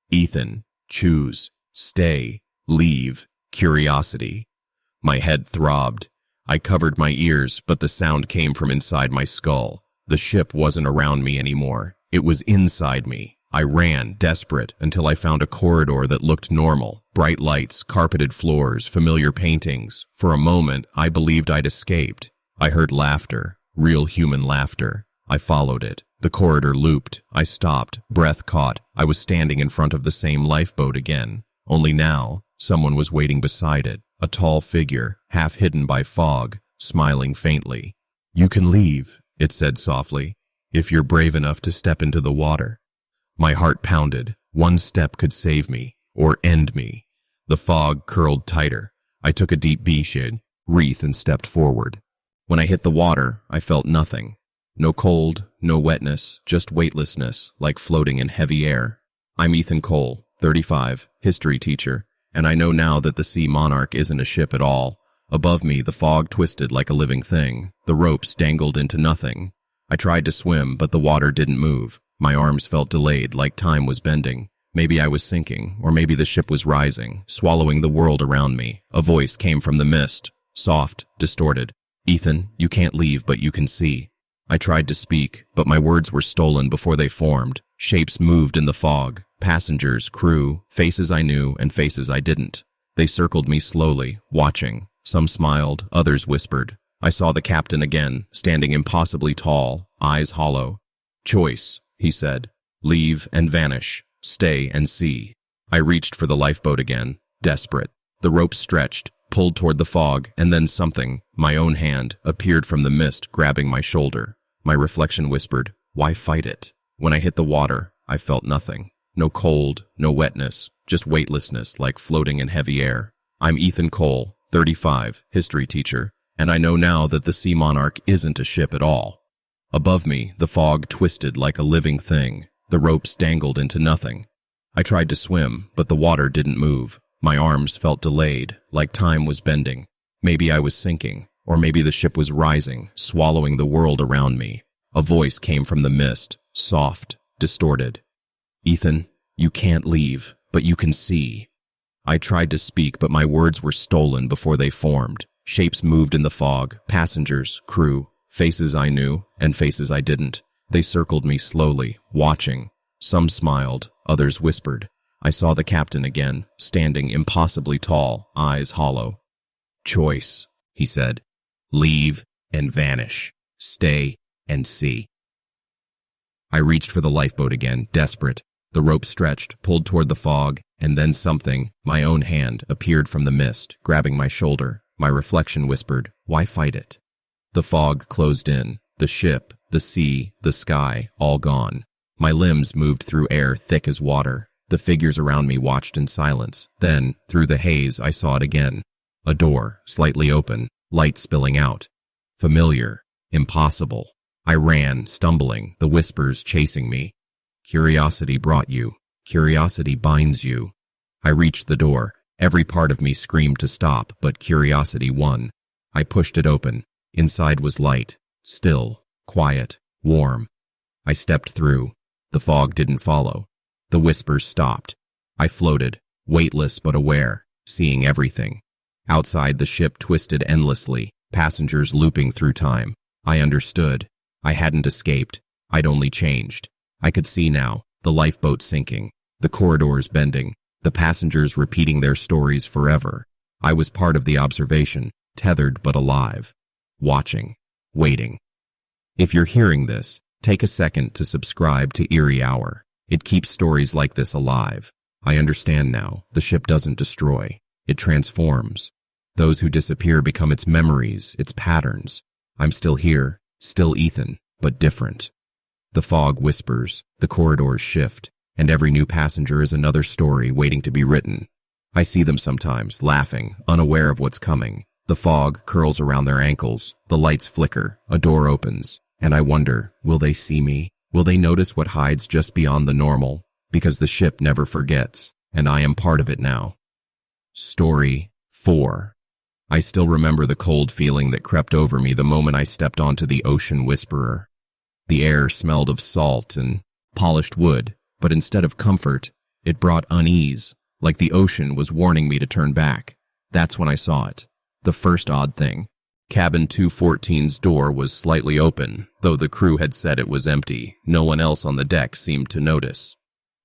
"Ethan, choose, stay, leave, curiosity." My head throbbed. I covered my ears, but the sound came from inside my skull. The ship wasn't around me anymore. It was inside me. I ran, desperate, until I found a corridor that looked normal. Bright lights, carpeted floors, familiar paintings. For a moment, I believed I'd escaped. I heard laughter, real human laughter. I followed it. The corridor looped. I stopped, breath caught. I was standing in front of the same lifeboat again. Only now, someone was waiting beside it. A tall figure, half hidden by fog, smiling faintly. "You can leave," it said softly, "if you're brave enough to step into the water." My heart pounded. One step could save me, or end me. The fog curled tighter. I took a deep breath and stepped forward. When I hit the water, I felt nothing. No cold, no wetness, just weightlessness, like floating in heavy air. I'm Ethan Cole, 35, history teacher, and I know now that the Sea Monarch isn't a ship at all. Above me, the fog twisted like a living thing. The ropes dangled into nothing. I tried to swim, but the water didn't move. My arms felt delayed, like time was bending. Maybe I was sinking, or maybe the ship was rising, swallowing the world around me. A voice came from the mist, soft, distorted. "Ethan, you can't leave, but you can see." I tried to speak, but my words were stolen before they formed. Shapes moved in the fog. Passengers, crew, faces I knew and faces I didn't. They circled me slowly, watching. Some smiled, others whispered. I saw the captain again, standing impossibly tall, eyes hollow. "Choice," he said. "Leave and vanish. Stay and see." I reached for the lifeboat again, desperate. The rope stretched, pulled toward the fog, and then something, my own hand, appeared from the mist, grabbing my shoulder. My reflection whispered, "Why fight it?" When I hit the water, I felt nothing. No cold, no wetness, just weightlessness, like floating in heavy air. I'm Ethan Cole, 35, history teacher, and I know now that the Sea Monarch isn't a ship at all. Above me, the fog twisted like a living thing. The ropes dangled into nothing. I tried to swim, but the water didn't move. My arms felt delayed, like time was bending. Maybe I was sinking, or maybe the ship was rising, swallowing the world around me. A voice came from the mist, soft, distorted. "Ethan, you can't leave, but you can see." I tried to speak, but my words were stolen before they formed. Shapes moved in the fog, passengers, crew, faces I knew and faces I didn't. They circled me slowly, watching. Some smiled, others whispered. I saw the captain again, standing impossibly tall, eyes hollow. "Choice," he said. "Leave and vanish. Stay and see." I reached for the lifeboat again, desperate. The rope stretched, pulled toward the fog, and then something, my own hand, appeared from the mist, grabbing my shoulder. My reflection whispered, "Why fight it?" The fog closed in. The ship, the sea, the sky, all gone. My limbs moved through air thick as water. The figures around me watched in silence. Then, through the haze, I saw it again. A door, slightly open, light spilling out. Familiar, impossible. I ran, stumbling, the whispers chasing me. Curiosity brought you. Curiosity binds you. I reached the door. Every part of me screamed to stop, but curiosity won. I pushed it open. Inside was light, still, quiet, warm. I stepped through. The fog didn't follow. The whispers stopped. I floated, weightless but aware, seeing everything. Outside, the ship twisted endlessly, passengers looping through time. I understood. I hadn't escaped. I'd only changed. I could see now, the lifeboat sinking, the corridors bending, the passengers repeating their stories forever. I was part of the observation, tethered but alive. Watching, waiting. If you're hearing this, take a second to subscribe to Eerie Hour. It keeps stories like this alive. I understand now, the ship doesn't destroy. It transforms. Those who disappear become its memories, its patterns. I'm still here, still Ethan, but different. The fog whispers, the corridors shift, and every new passenger is another story waiting to be written. I see them sometimes, laughing, unaware of what's coming. The fog curls around their ankles, the lights flicker, a door opens, and I wonder, will they see me? Will they notice what hides just beyond the normal? Because the ship never forgets, and I am part of it now. Story 4. I still remember the cold feeling that crept over me the moment I stepped onto the Ocean Whisperer. The air smelled of salt and polished wood, but instead of comfort, it brought unease, like the ocean was warning me to turn back. That's when I saw it. The first odd thing. Cabin 214's door was slightly open, though the crew had said it was empty. No one else on the deck seemed to notice.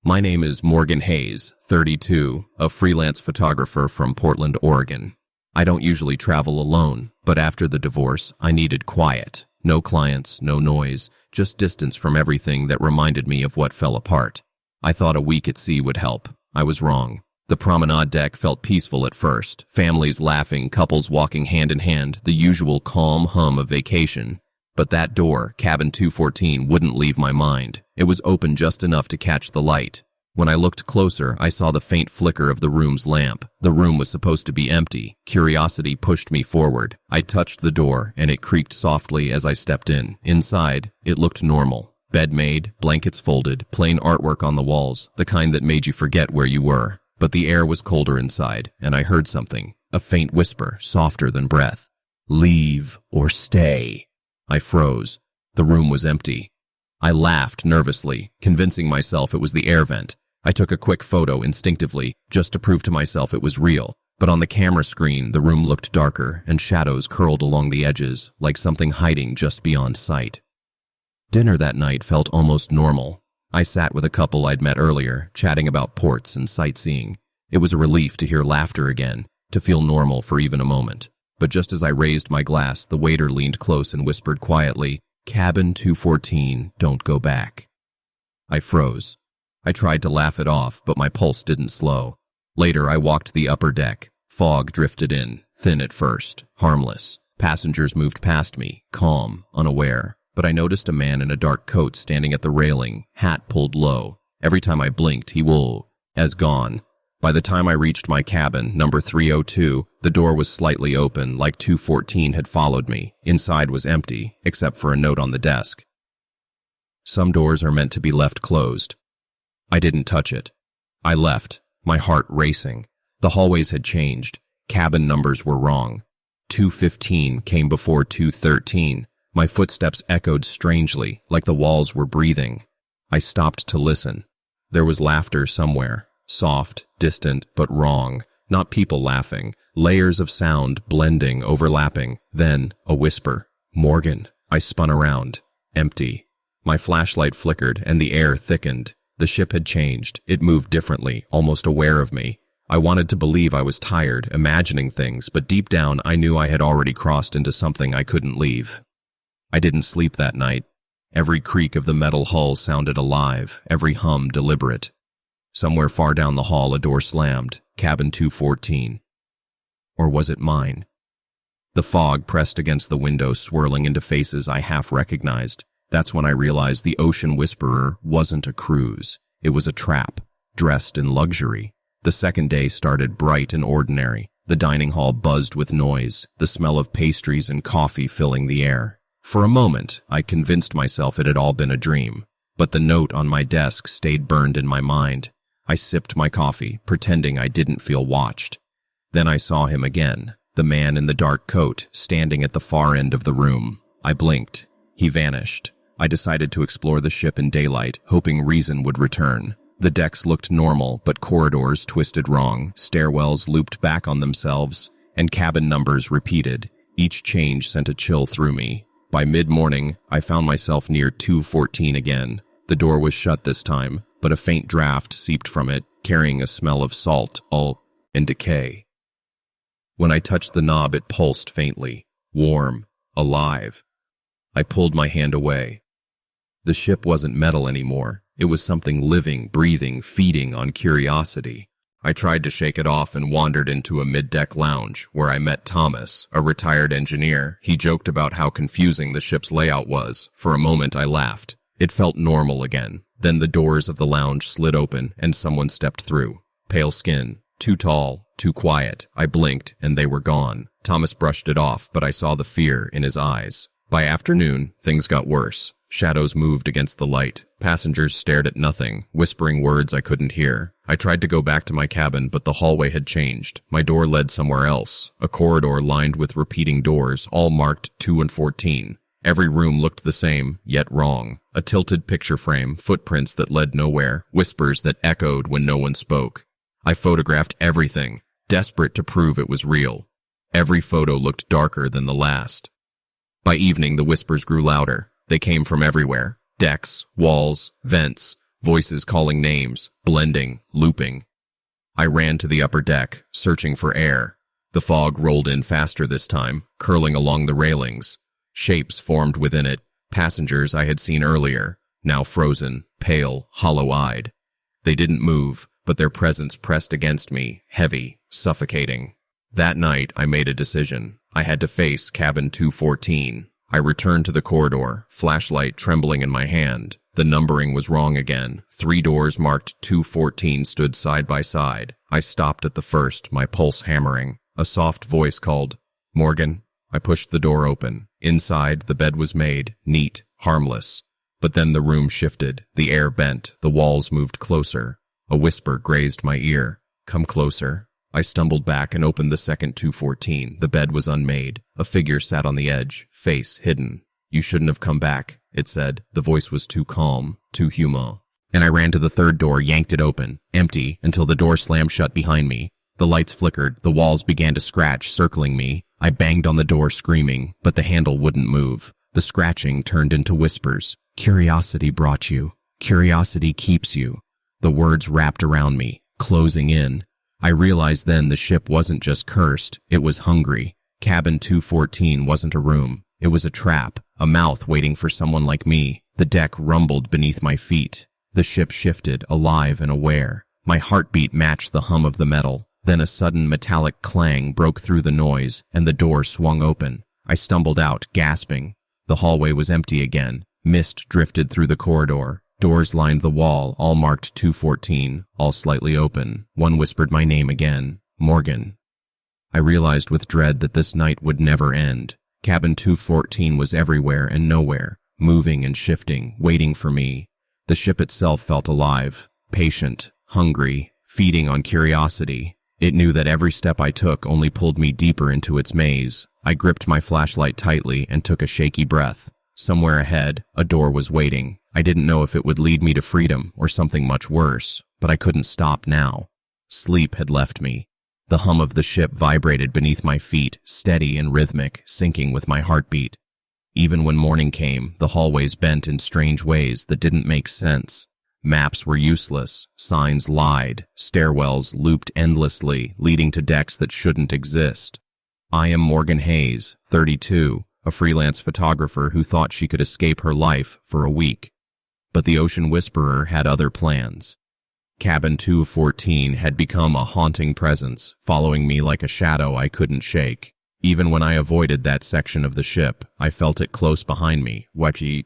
My name is Morgan Hayes, 32, a freelance photographer from Portland, Oregon. I don't usually travel alone, but after the divorce, I needed quiet. No clients, no noise, just distance from everything that reminded me of what fell apart. I thought a week at sea would help. I was wrong. The promenade deck felt peaceful at first, families laughing, couples walking hand in hand, the usual calm hum of vacation. But that door, cabin 214, wouldn't leave my mind. It was open just enough to catch the light. When I looked closer, I saw the faint flicker of the room's lamp. The room was supposed to be empty. Curiosity pushed me forward. I touched the door, and it creaked softly as I stepped in. Inside, it looked normal. Bed made, blankets folded, plain artwork on the walls, the kind that made you forget where you were. But the air was colder inside, and I heard something, a faint whisper, softer than breath. "Leave or stay." I froze. The room was empty. I laughed nervously, convincing myself it was the air vent. I took a quick photo instinctively, just to prove to myself it was real. But on the camera screen, the room looked darker, and shadows curled along the edges, like something hiding just beyond sight. Dinner that night felt almost normal. I sat with a couple I'd met earlier, chatting about ports and sightseeing. It was a relief to hear laughter again, to feel normal for even a moment. But just as I raised my glass, the waiter leaned close and whispered quietly, "Cabin 214, don't go back." I froze. I tried to laugh it off, but my pulse didn't slow. Later, I walked the upper deck. Fog drifted in, thin at first, harmless. Passengers moved past me, calm, unaware. But I noticed a man in a dark coat standing at the railing, hat pulled low. Every time I blinked, he was gone. By the time I reached my cabin, number 302, the door was slightly open, like 214 had followed me. Inside was empty, except for a note on the desk. Some doors are meant to be left closed. I didn't touch it. I left, my heart racing. The hallways had changed. Cabin numbers were wrong. 215 came before 213. My footsteps echoed strangely, like the walls were breathing. I stopped to listen. There was laughter somewhere, soft, distant, but wrong. Not people laughing, layers of sound blending, overlapping. Then, a whisper. "Morgan." I spun around. Empty. My flashlight flickered, and the air thickened. The ship had changed. It moved differently, almost aware of me. I wanted to believe I was tired, imagining things, but deep down I knew I had already crossed into something I couldn't leave. I didn't sleep that night. Every creak of the metal hull sounded alive, every hum deliberate. Somewhere far down the hall a door slammed, cabin 214. Or was it mine? The fog pressed against the window, swirling into faces I half recognized. That's when I realized the Ocean Whisperer wasn't a cruise. It was a trap, dressed in luxury. The second day started bright and ordinary. The dining hall buzzed with noise, the smell of pastries and coffee filling the air. For a moment, I convinced myself it had all been a dream, but the note on my desk stayed burned in my mind. I sipped my coffee, pretending I didn't feel watched. Then I saw him again, the man in the dark coat, standing at the far end of the room. I blinked. He vanished. I decided to explore the ship in daylight, hoping reason would return. The decks looked normal, but corridors twisted wrong, stairwells looped back on themselves, and cabin numbers repeated. Each change sent a chill through me. By mid-morning, I found myself near 214 again. The door was shut this time, but a faint draft seeped from it, carrying a smell of salt, and decay. When I touched the knob, it pulsed faintly, warm, alive. I pulled my hand away. The ship wasn't metal anymore. It was something living, breathing, feeding on curiosity. I tried to shake it off and wandered into a mid-deck lounge, where I met Thomas, a retired engineer. He joked about how confusing the ship's layout was. For a moment, I laughed. It felt normal again. Then the doors of the lounge slid open, and someone stepped through. Pale skin, too tall, too quiet. I blinked, and they were gone. Thomas brushed it off, but I saw the fear in his eyes. By afternoon, things got worse. Shadows moved against the light. Passengers stared at nothing, whispering words I couldn't hear. I tried to go back to my cabin, but the hallway had changed. My door led somewhere else, a corridor lined with repeating doors, all marked 2 and 14. Every room looked the same, yet wrong. A tilted picture frame, footprints that led nowhere, whispers that echoed when no one spoke. I photographed everything, desperate to prove it was real. Every photo looked darker than the last. By evening, the whispers grew louder. They came from everywhere. Decks, walls, vents, voices calling names, blending, looping. I ran to the upper deck, searching for air. The fog rolled in faster this time, curling along the railings. Shapes formed within it, passengers I had seen earlier, now frozen, pale, hollow-eyed. They didn't move, but their presence pressed against me, heavy, suffocating. That night, I made a decision. I had to face cabin 214. I returned to the corridor, flashlight trembling in my hand. The numbering was wrong again. 3 doors marked 214 stood side by side. I stopped at the first, my pulse hammering. A soft voice called, "Morgan." I pushed the door open. Inside, the bed was made, neat, harmless. But then the room shifted. The air bent. The walls moved closer. A whisper grazed my ear. "Come closer." I stumbled back and opened the second 214. The bed was unmade. A figure sat on the edge, face hidden. "You shouldn't have come back," it said. The voice was too calm, too human. And I ran to the third door, yanked it open, empty, until the door slammed shut behind me. The lights flickered. The walls began to scratch, circling me. I banged on the door, screaming, but the handle wouldn't move. The scratching turned into whispers. "Curiosity brought you. Curiosity keeps you." The words wrapped around me, closing in. I realized then the ship wasn't just cursed, it was hungry. Cabin 214 wasn't a room. It was a trap, a mouth waiting for someone like me. The deck rumbled beneath my feet. The ship shifted, alive and aware. My heartbeat matched the hum of the metal. Then a sudden metallic clang broke through the noise, and the door swung open. I stumbled out, gasping. The hallway was empty again. Mist drifted through the corridor. Doors lined the wall, all marked 214, all slightly open. One whispered my name again, "Morgan." I realized with dread that this night would never end. Cabin 214 was everywhere and nowhere, moving and shifting, waiting for me. The ship itself felt alive, patient, hungry, feeding on curiosity. It knew that every step I took only pulled me deeper into its maze. I gripped my flashlight tightly and took a shaky breath. Somewhere ahead, a door was waiting. I didn't know if it would lead me to freedom or something much worse, but I couldn't stop now. Sleep had left me. The hum of the ship vibrated beneath my feet, steady and rhythmic, syncing with my heartbeat. Even when morning came, the hallways bent in strange ways that didn't make sense. Maps were useless, signs lied, stairwells looped endlessly, leading to decks that shouldn't exist. I am Morgan Hayes, 32, a freelance photographer who thought she could escape her life for a week. But the Ocean Whisperer had other plans. Cabin 214 had become a haunting presence, following me like a shadow I couldn't shake. Even when I avoided that section of the ship, I felt it close behind me, watching,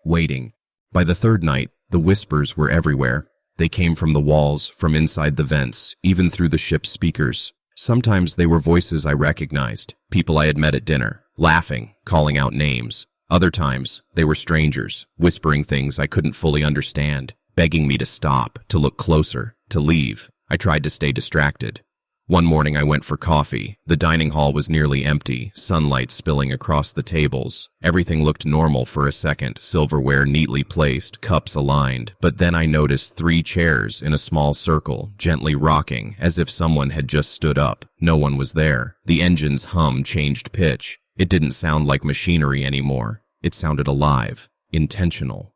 waiting. By the third night, the whispers were everywhere. They came from the walls, from inside the vents, even through the ship's speakers. Sometimes they were voices I recognized, people I had met at dinner, laughing, calling out names. Other times, they were strangers, whispering things I couldn't fully understand, begging me to stop, to look closer, to leave. I tried to stay distracted. One morning I went for coffee. The dining hall was nearly empty, sunlight spilling across the tables. Everything looked normal for a second, silverware neatly placed, cups aligned. But then I noticed 3 chairs in a small circle, gently rocking, as if someone had just stood up. No one was there. The engine's hum changed pitch. It didn't sound like machinery anymore. It sounded alive, intentional.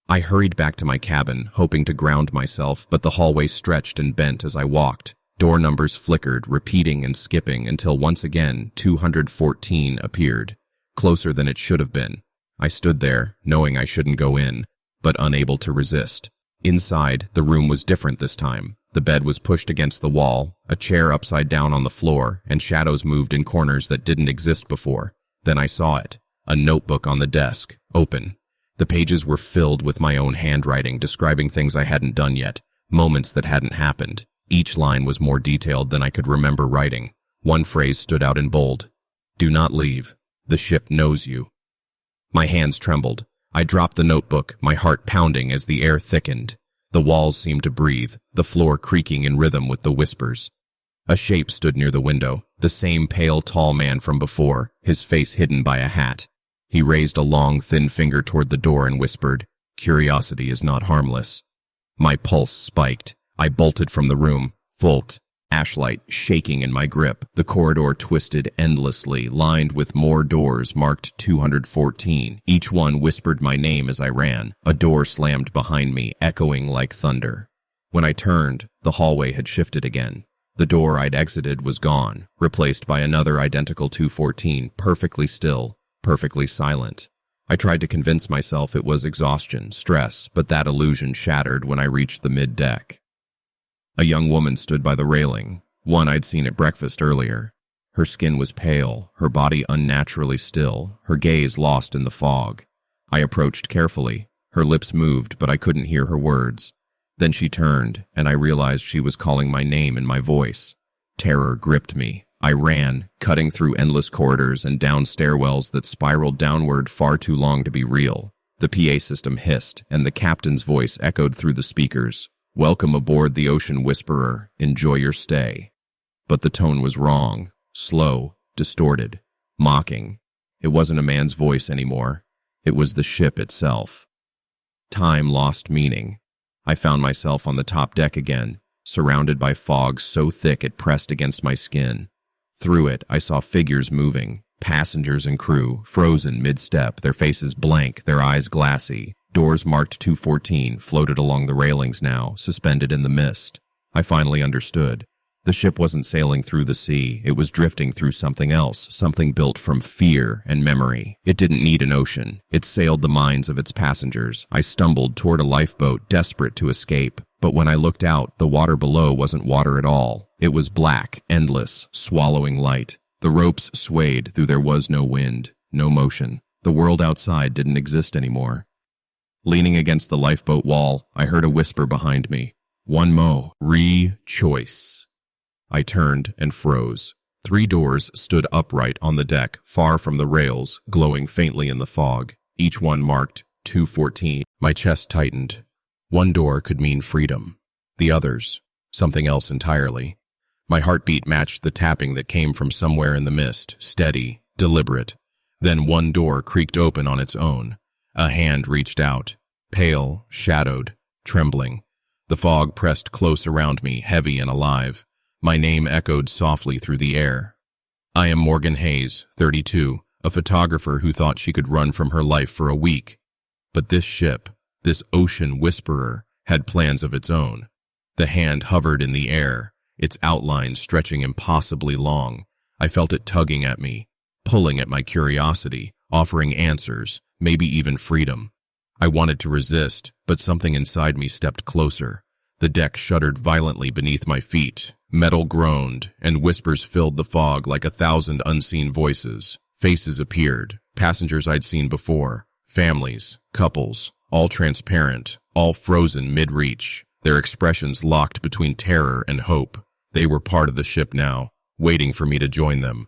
I hurried back to my cabin, hoping to ground myself, but the hallway stretched and bent as I walked. Door numbers flickered, repeating and skipping, until once again 214 appeared, closer than it should have been. I stood there, knowing I shouldn't go in, but unable to resist. Inside, the room was different this time. The bed was pushed against the wall, a chair upside down on the floor, and shadows moved in corners that didn't exist before. Then I saw it, a notebook on the desk, open. The pages were filled with my own handwriting, describing things I hadn't done yet, moments that hadn't happened. Each line was more detailed than I could remember writing. One phrase stood out in bold. "Do not leave. The ship knows you." My hands trembled. I dropped the notebook, my heart pounding as the air thickened. The walls seemed to breathe, the floor creaking in rhythm with the whispers. A shape stood near the window, the same pale, tall man from before, his face hidden by a hat. He raised a long, thin finger toward the door and whispered, "Curiosity is not harmless." My pulse spiked. I bolted from the room, Volt, ashlight shaking in my grip. The corridor twisted endlessly, lined with more doors marked 214. Each one whispered my name as I ran. A door slammed behind me, echoing like thunder. When I turned, the hallway had shifted again. The door I'd exited was gone, replaced by another identical 214, perfectly still, perfectly silent. I tried to convince myself it was exhaustion, stress, but that illusion shattered when I reached the mid-deck. A young woman stood by the railing, one I'd seen at breakfast earlier. Her skin was pale, her body unnaturally still, her gaze lost in the fog. I approached carefully. Her lips moved, but I couldn't hear her words. Then she turned, and I realized she was calling my name in my voice. Terror gripped me. I ran, cutting through endless corridors and down stairwells that spiraled downward far too long to be real. The PA system hissed, and the captain's voice echoed through the speakers. "Welcome aboard the Ocean Whisperer. Enjoy your stay." But the tone was wrong, slow, distorted, mocking. It wasn't a man's voice anymore. It was the ship itself. Time lost meaning. I found myself on the top deck again, surrounded by fog so thick it pressed against my skin. Through it, I saw figures moving, passengers and crew, frozen mid-step, their faces blank, their eyes glassy. Doors marked 214 floated along the railings now, suspended in the mist. I finally understood. The ship wasn't sailing through the sea, it was drifting through something else, something built from fear and memory. It didn't need an ocean. It sailed the minds of its passengers. I stumbled toward a lifeboat, desperate to escape. But when I looked out, the water below wasn't water at all. It was black, endless, swallowing light. The ropes swayed, though there was no wind, no motion. The world outside didn't exist anymore. Leaning against the lifeboat wall, I heard a whisper behind me. "One mo, re-choice." I turned and froze. 3 doors stood upright on the deck, far from the rails, glowing faintly in the fog. Each one marked 214. My chest tightened. One door could mean freedom. The others, something else entirely. My heartbeat matched the tapping that came from somewhere in the mist, steady, deliberate. Then one door creaked open on its own. A hand reached out, pale, shadowed, trembling. The fog pressed close around me, heavy and alive. My name echoed softly through the air. I am Morgan Hayes, 32, a photographer who thought she could run from her life for a week. But this ship, this ocean whisperer, had plans of its own. The hand hovered in the air, its outline stretching impossibly long. I felt it tugging at me, pulling at my curiosity, offering answers, maybe even freedom. I wanted to resist, but something inside me stepped closer. The deck shuddered violently beneath my feet. Metal groaned, and whispers filled the fog like 1,000 unseen voices. Faces appeared, passengers I'd seen before, families, couples, all transparent, all frozen mid-reach, their expressions locked between terror and hope. They were part of the ship now, waiting for me to join them.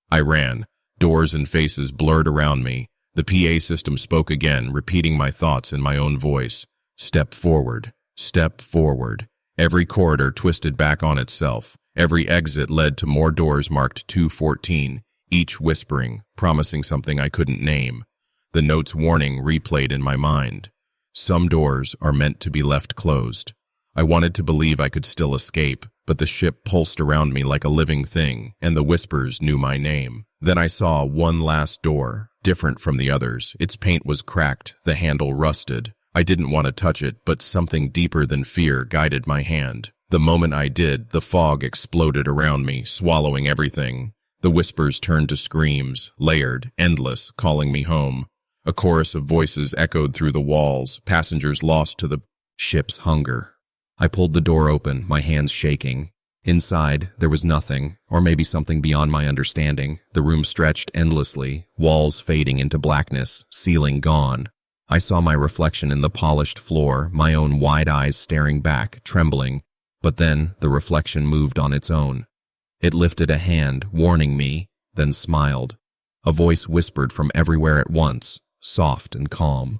I ran. Doors and faces blurred around me. The PA system spoke again, repeating my thoughts in my own voice. Step forward. Step forward. Every corridor twisted back on itself. Every exit led to more doors marked 214, each whispering, promising something I couldn't name. The note's warning replayed in my mind. Some doors are meant to be left closed. I wanted to believe I could still escape, but the ship pulsed around me like a living thing, and the whispers knew my name. Then I saw one last door, different from the others. Its paint was cracked, the handle rusted. I didn't want to touch it, but something deeper than fear guided my hand. The moment I did, the fog exploded around me, swallowing everything. The whispers turned to screams, layered, endless, calling me home. A chorus of voices echoed through the walls, passengers lost to the ship's hunger. I pulled the door open, my hands shaking. Inside, there was nothing, or maybe something beyond my understanding. The room stretched endlessly, walls fading into blackness, ceiling gone. I saw my reflection in the polished floor, my own wide eyes staring back, trembling. But then the reflection moved on its own. It lifted a hand, warning me, then smiled. A voice whispered from everywhere at once, soft and calm.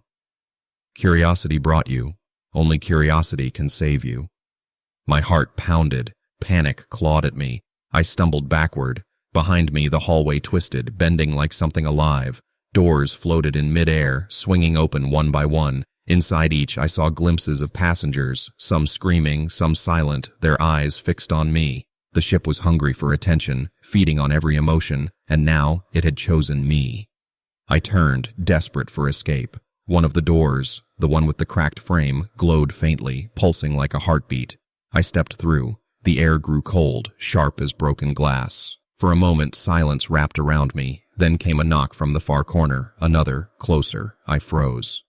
Curiosity brought you. Only curiosity can save you. My heart pounded. Panic clawed at me. I stumbled backward. Behind me, the hallway twisted, bending like something alive. Doors floated in midair, swinging open one by one. Inside each, I saw glimpses of passengers, some screaming, some silent, their eyes fixed on me. The ship was hungry for attention, feeding on every emotion, and now it had chosen me. I turned, desperate for escape. One of the doors, the one with the cracked frame, glowed faintly, pulsing like a heartbeat. I stepped through. The air grew cold, sharp as broken glass. For a moment, silence wrapped around me. Then came a knock from the far corner, another, closer. I froze.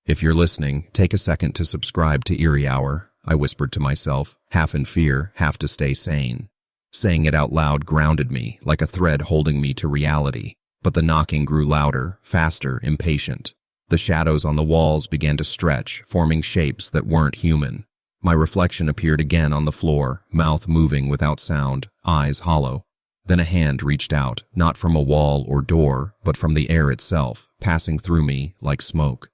If you're listening, take a second to subscribe to Eerie Hour, I whispered to myself, half in fear, half to stay sane. Saying it out loud grounded me, like a thread holding me to reality. But the knocking grew louder, faster, impatient. The shadows on the walls began to stretch, forming shapes that weren't human. My reflection appeared again on the floor, mouth moving without sound, eyes hollow. Then a hand reached out, not from a wall or door, but from the air itself, passing through me like smoke.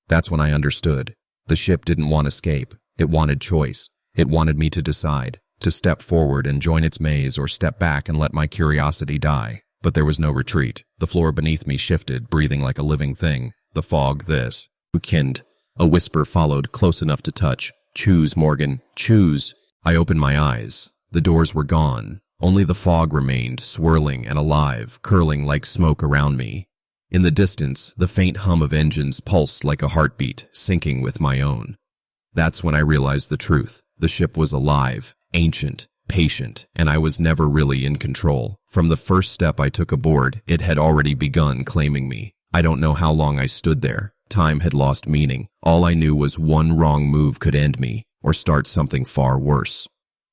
That's when I understood. The ship didn't want escape. It wanted choice. It wanted me to decide, to step forward and join its maze or step back and let my curiosity die. But there was no retreat. The floor beneath me shifted, breathing like a living thing. The fog, this. Kind. A whisper followed, close enough to touch. Choose, Morgan, choose. I opened my eyes. The doors were gone. Only the fog remained, swirling and alive, curling like smoke around me. In the distance, the faint hum of engines pulsed like a heartbeat, syncing with my own. That's when I realized the truth. The ship was alive, ancient, patient, and I was never really in control. From the first step I took aboard, it had already begun claiming me. I don't know how long I stood there. Time had lost meaning. All I knew was one wrong move could end me, or start something far worse.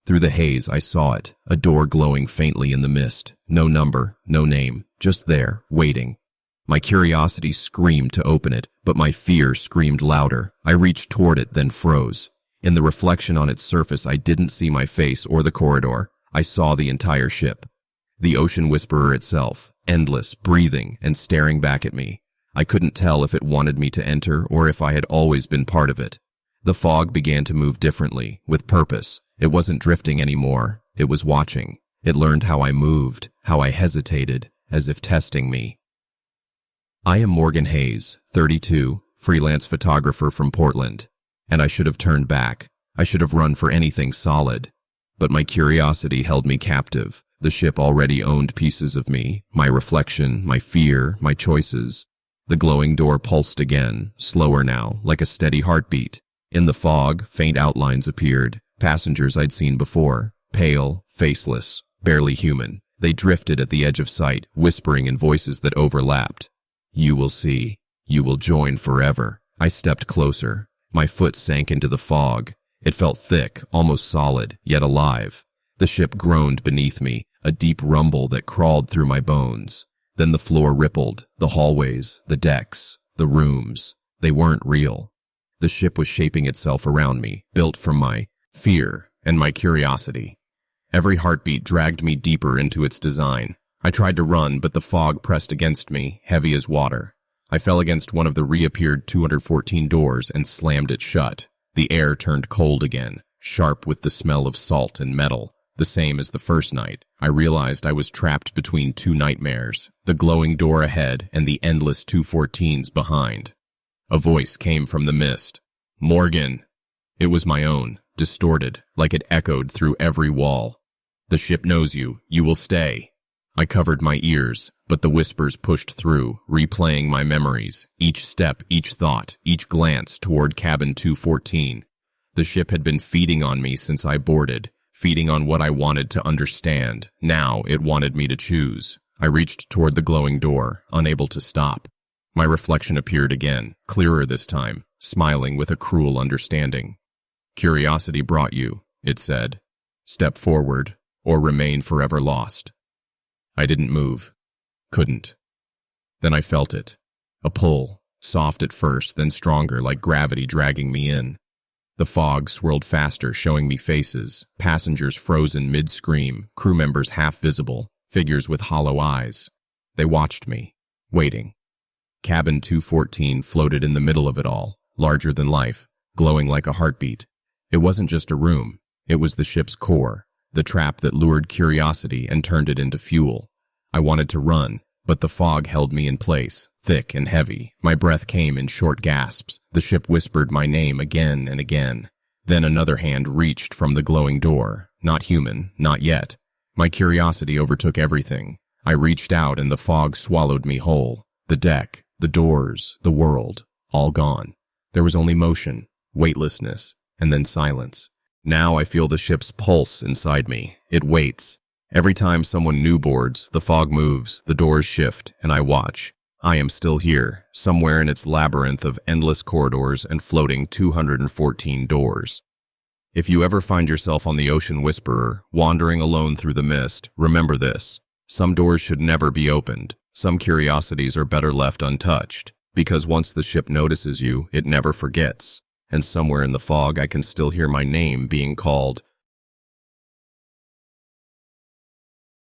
Through the haze, I saw it, a door glowing faintly in the mist. No number, no name, just there, waiting. My curiosity screamed to open it, but my fear screamed louder. I reached toward it, then froze. In the reflection on its surface, I didn't see my face or the corridor. I saw the entire ship. The ocean whisperer itself, endless, breathing, and staring back at me. I couldn't tell if it wanted me to enter or if I had always been part of it. The fog began to move differently, with purpose. It wasn't drifting anymore. It was watching. It learned how I moved, how I hesitated, as if testing me. I am Morgan Hayes, 32, freelance photographer from Portland. And I should have turned back. I should have run for anything solid. But my curiosity held me captive. The ship already owned pieces of me, my reflection, my fear, my choices. The glowing door pulsed again, slower now, like a steady heartbeat. In the fog, faint outlines appeared, passengers I'd seen before, pale, faceless, barely human. They drifted at the edge of sight, whispering in voices that overlapped. You will see. You will join forever. I stepped closer. My foot sank into the fog. It felt thick, almost solid, yet alive. The ship groaned beneath me, a deep rumble that crawled through my bones. Then the floor rippled, the hallways, the decks, the rooms. They weren't real. The ship was shaping itself around me, built from my fear and my curiosity. Every heartbeat dragged me deeper into its design. I tried to run, but the fog pressed against me, heavy as water. I fell against one of the reappeared 214 doors and slammed it shut. The air turned cold again, sharp with the smell of salt and metal. The same as the first night, I realized I was trapped between two nightmares, the glowing door ahead and the endless 214s behind. A voice came from the mist. Morgan! It was my own, distorted, like it echoed through every wall. The ship knows you. You will stay. I covered my ears, but the whispers pushed through, replaying my memories, each step, each thought, each glance toward cabin 214. The ship had been feeding on me since I boarded, feeding on what I wanted to understand. Now it wanted me to choose. I reached toward the glowing door, unable to stop. My reflection appeared again, clearer this time, smiling with a cruel understanding. Curiosity brought you, it said. Step forward, or remain forever lost. I didn't move. Couldn't. Then I felt it. A pull, soft at first, then stronger, like gravity dragging me in. The fog swirled faster, showing me faces, passengers frozen mid-scream, crew members half visible, figures with hollow eyes. They watched me, waiting. Cabin 214 floated in the middle of it all, larger than life, glowing like a heartbeat. It wasn't just a room. It was the ship's core, the trap that lured curiosity and turned it into fuel. I wanted to run, but the fog held me in place, thick and heavy. My breath came in short gasps. The ship whispered my name again and again. Then another hand reached from the glowing door. Not human, not yet. My curiosity overtook everything. I reached out and the fog swallowed me whole. The deck, the doors, the world, all gone. There was only motion, weightlessness, and then silence. Now I feel the ship's pulse inside me. It waits. Every time someone new boards, the fog moves, the doors shift, and I watch. I am still here, somewhere in its labyrinth of endless corridors and floating 214 doors. If you ever find yourself on the Ocean Whisperer, wandering alone through the mist, remember this. Some doors should never be opened. Some curiosities are better left untouched. Because once the ship notices you, it never forgets. And somewhere in the fog, I can still hear my name being called,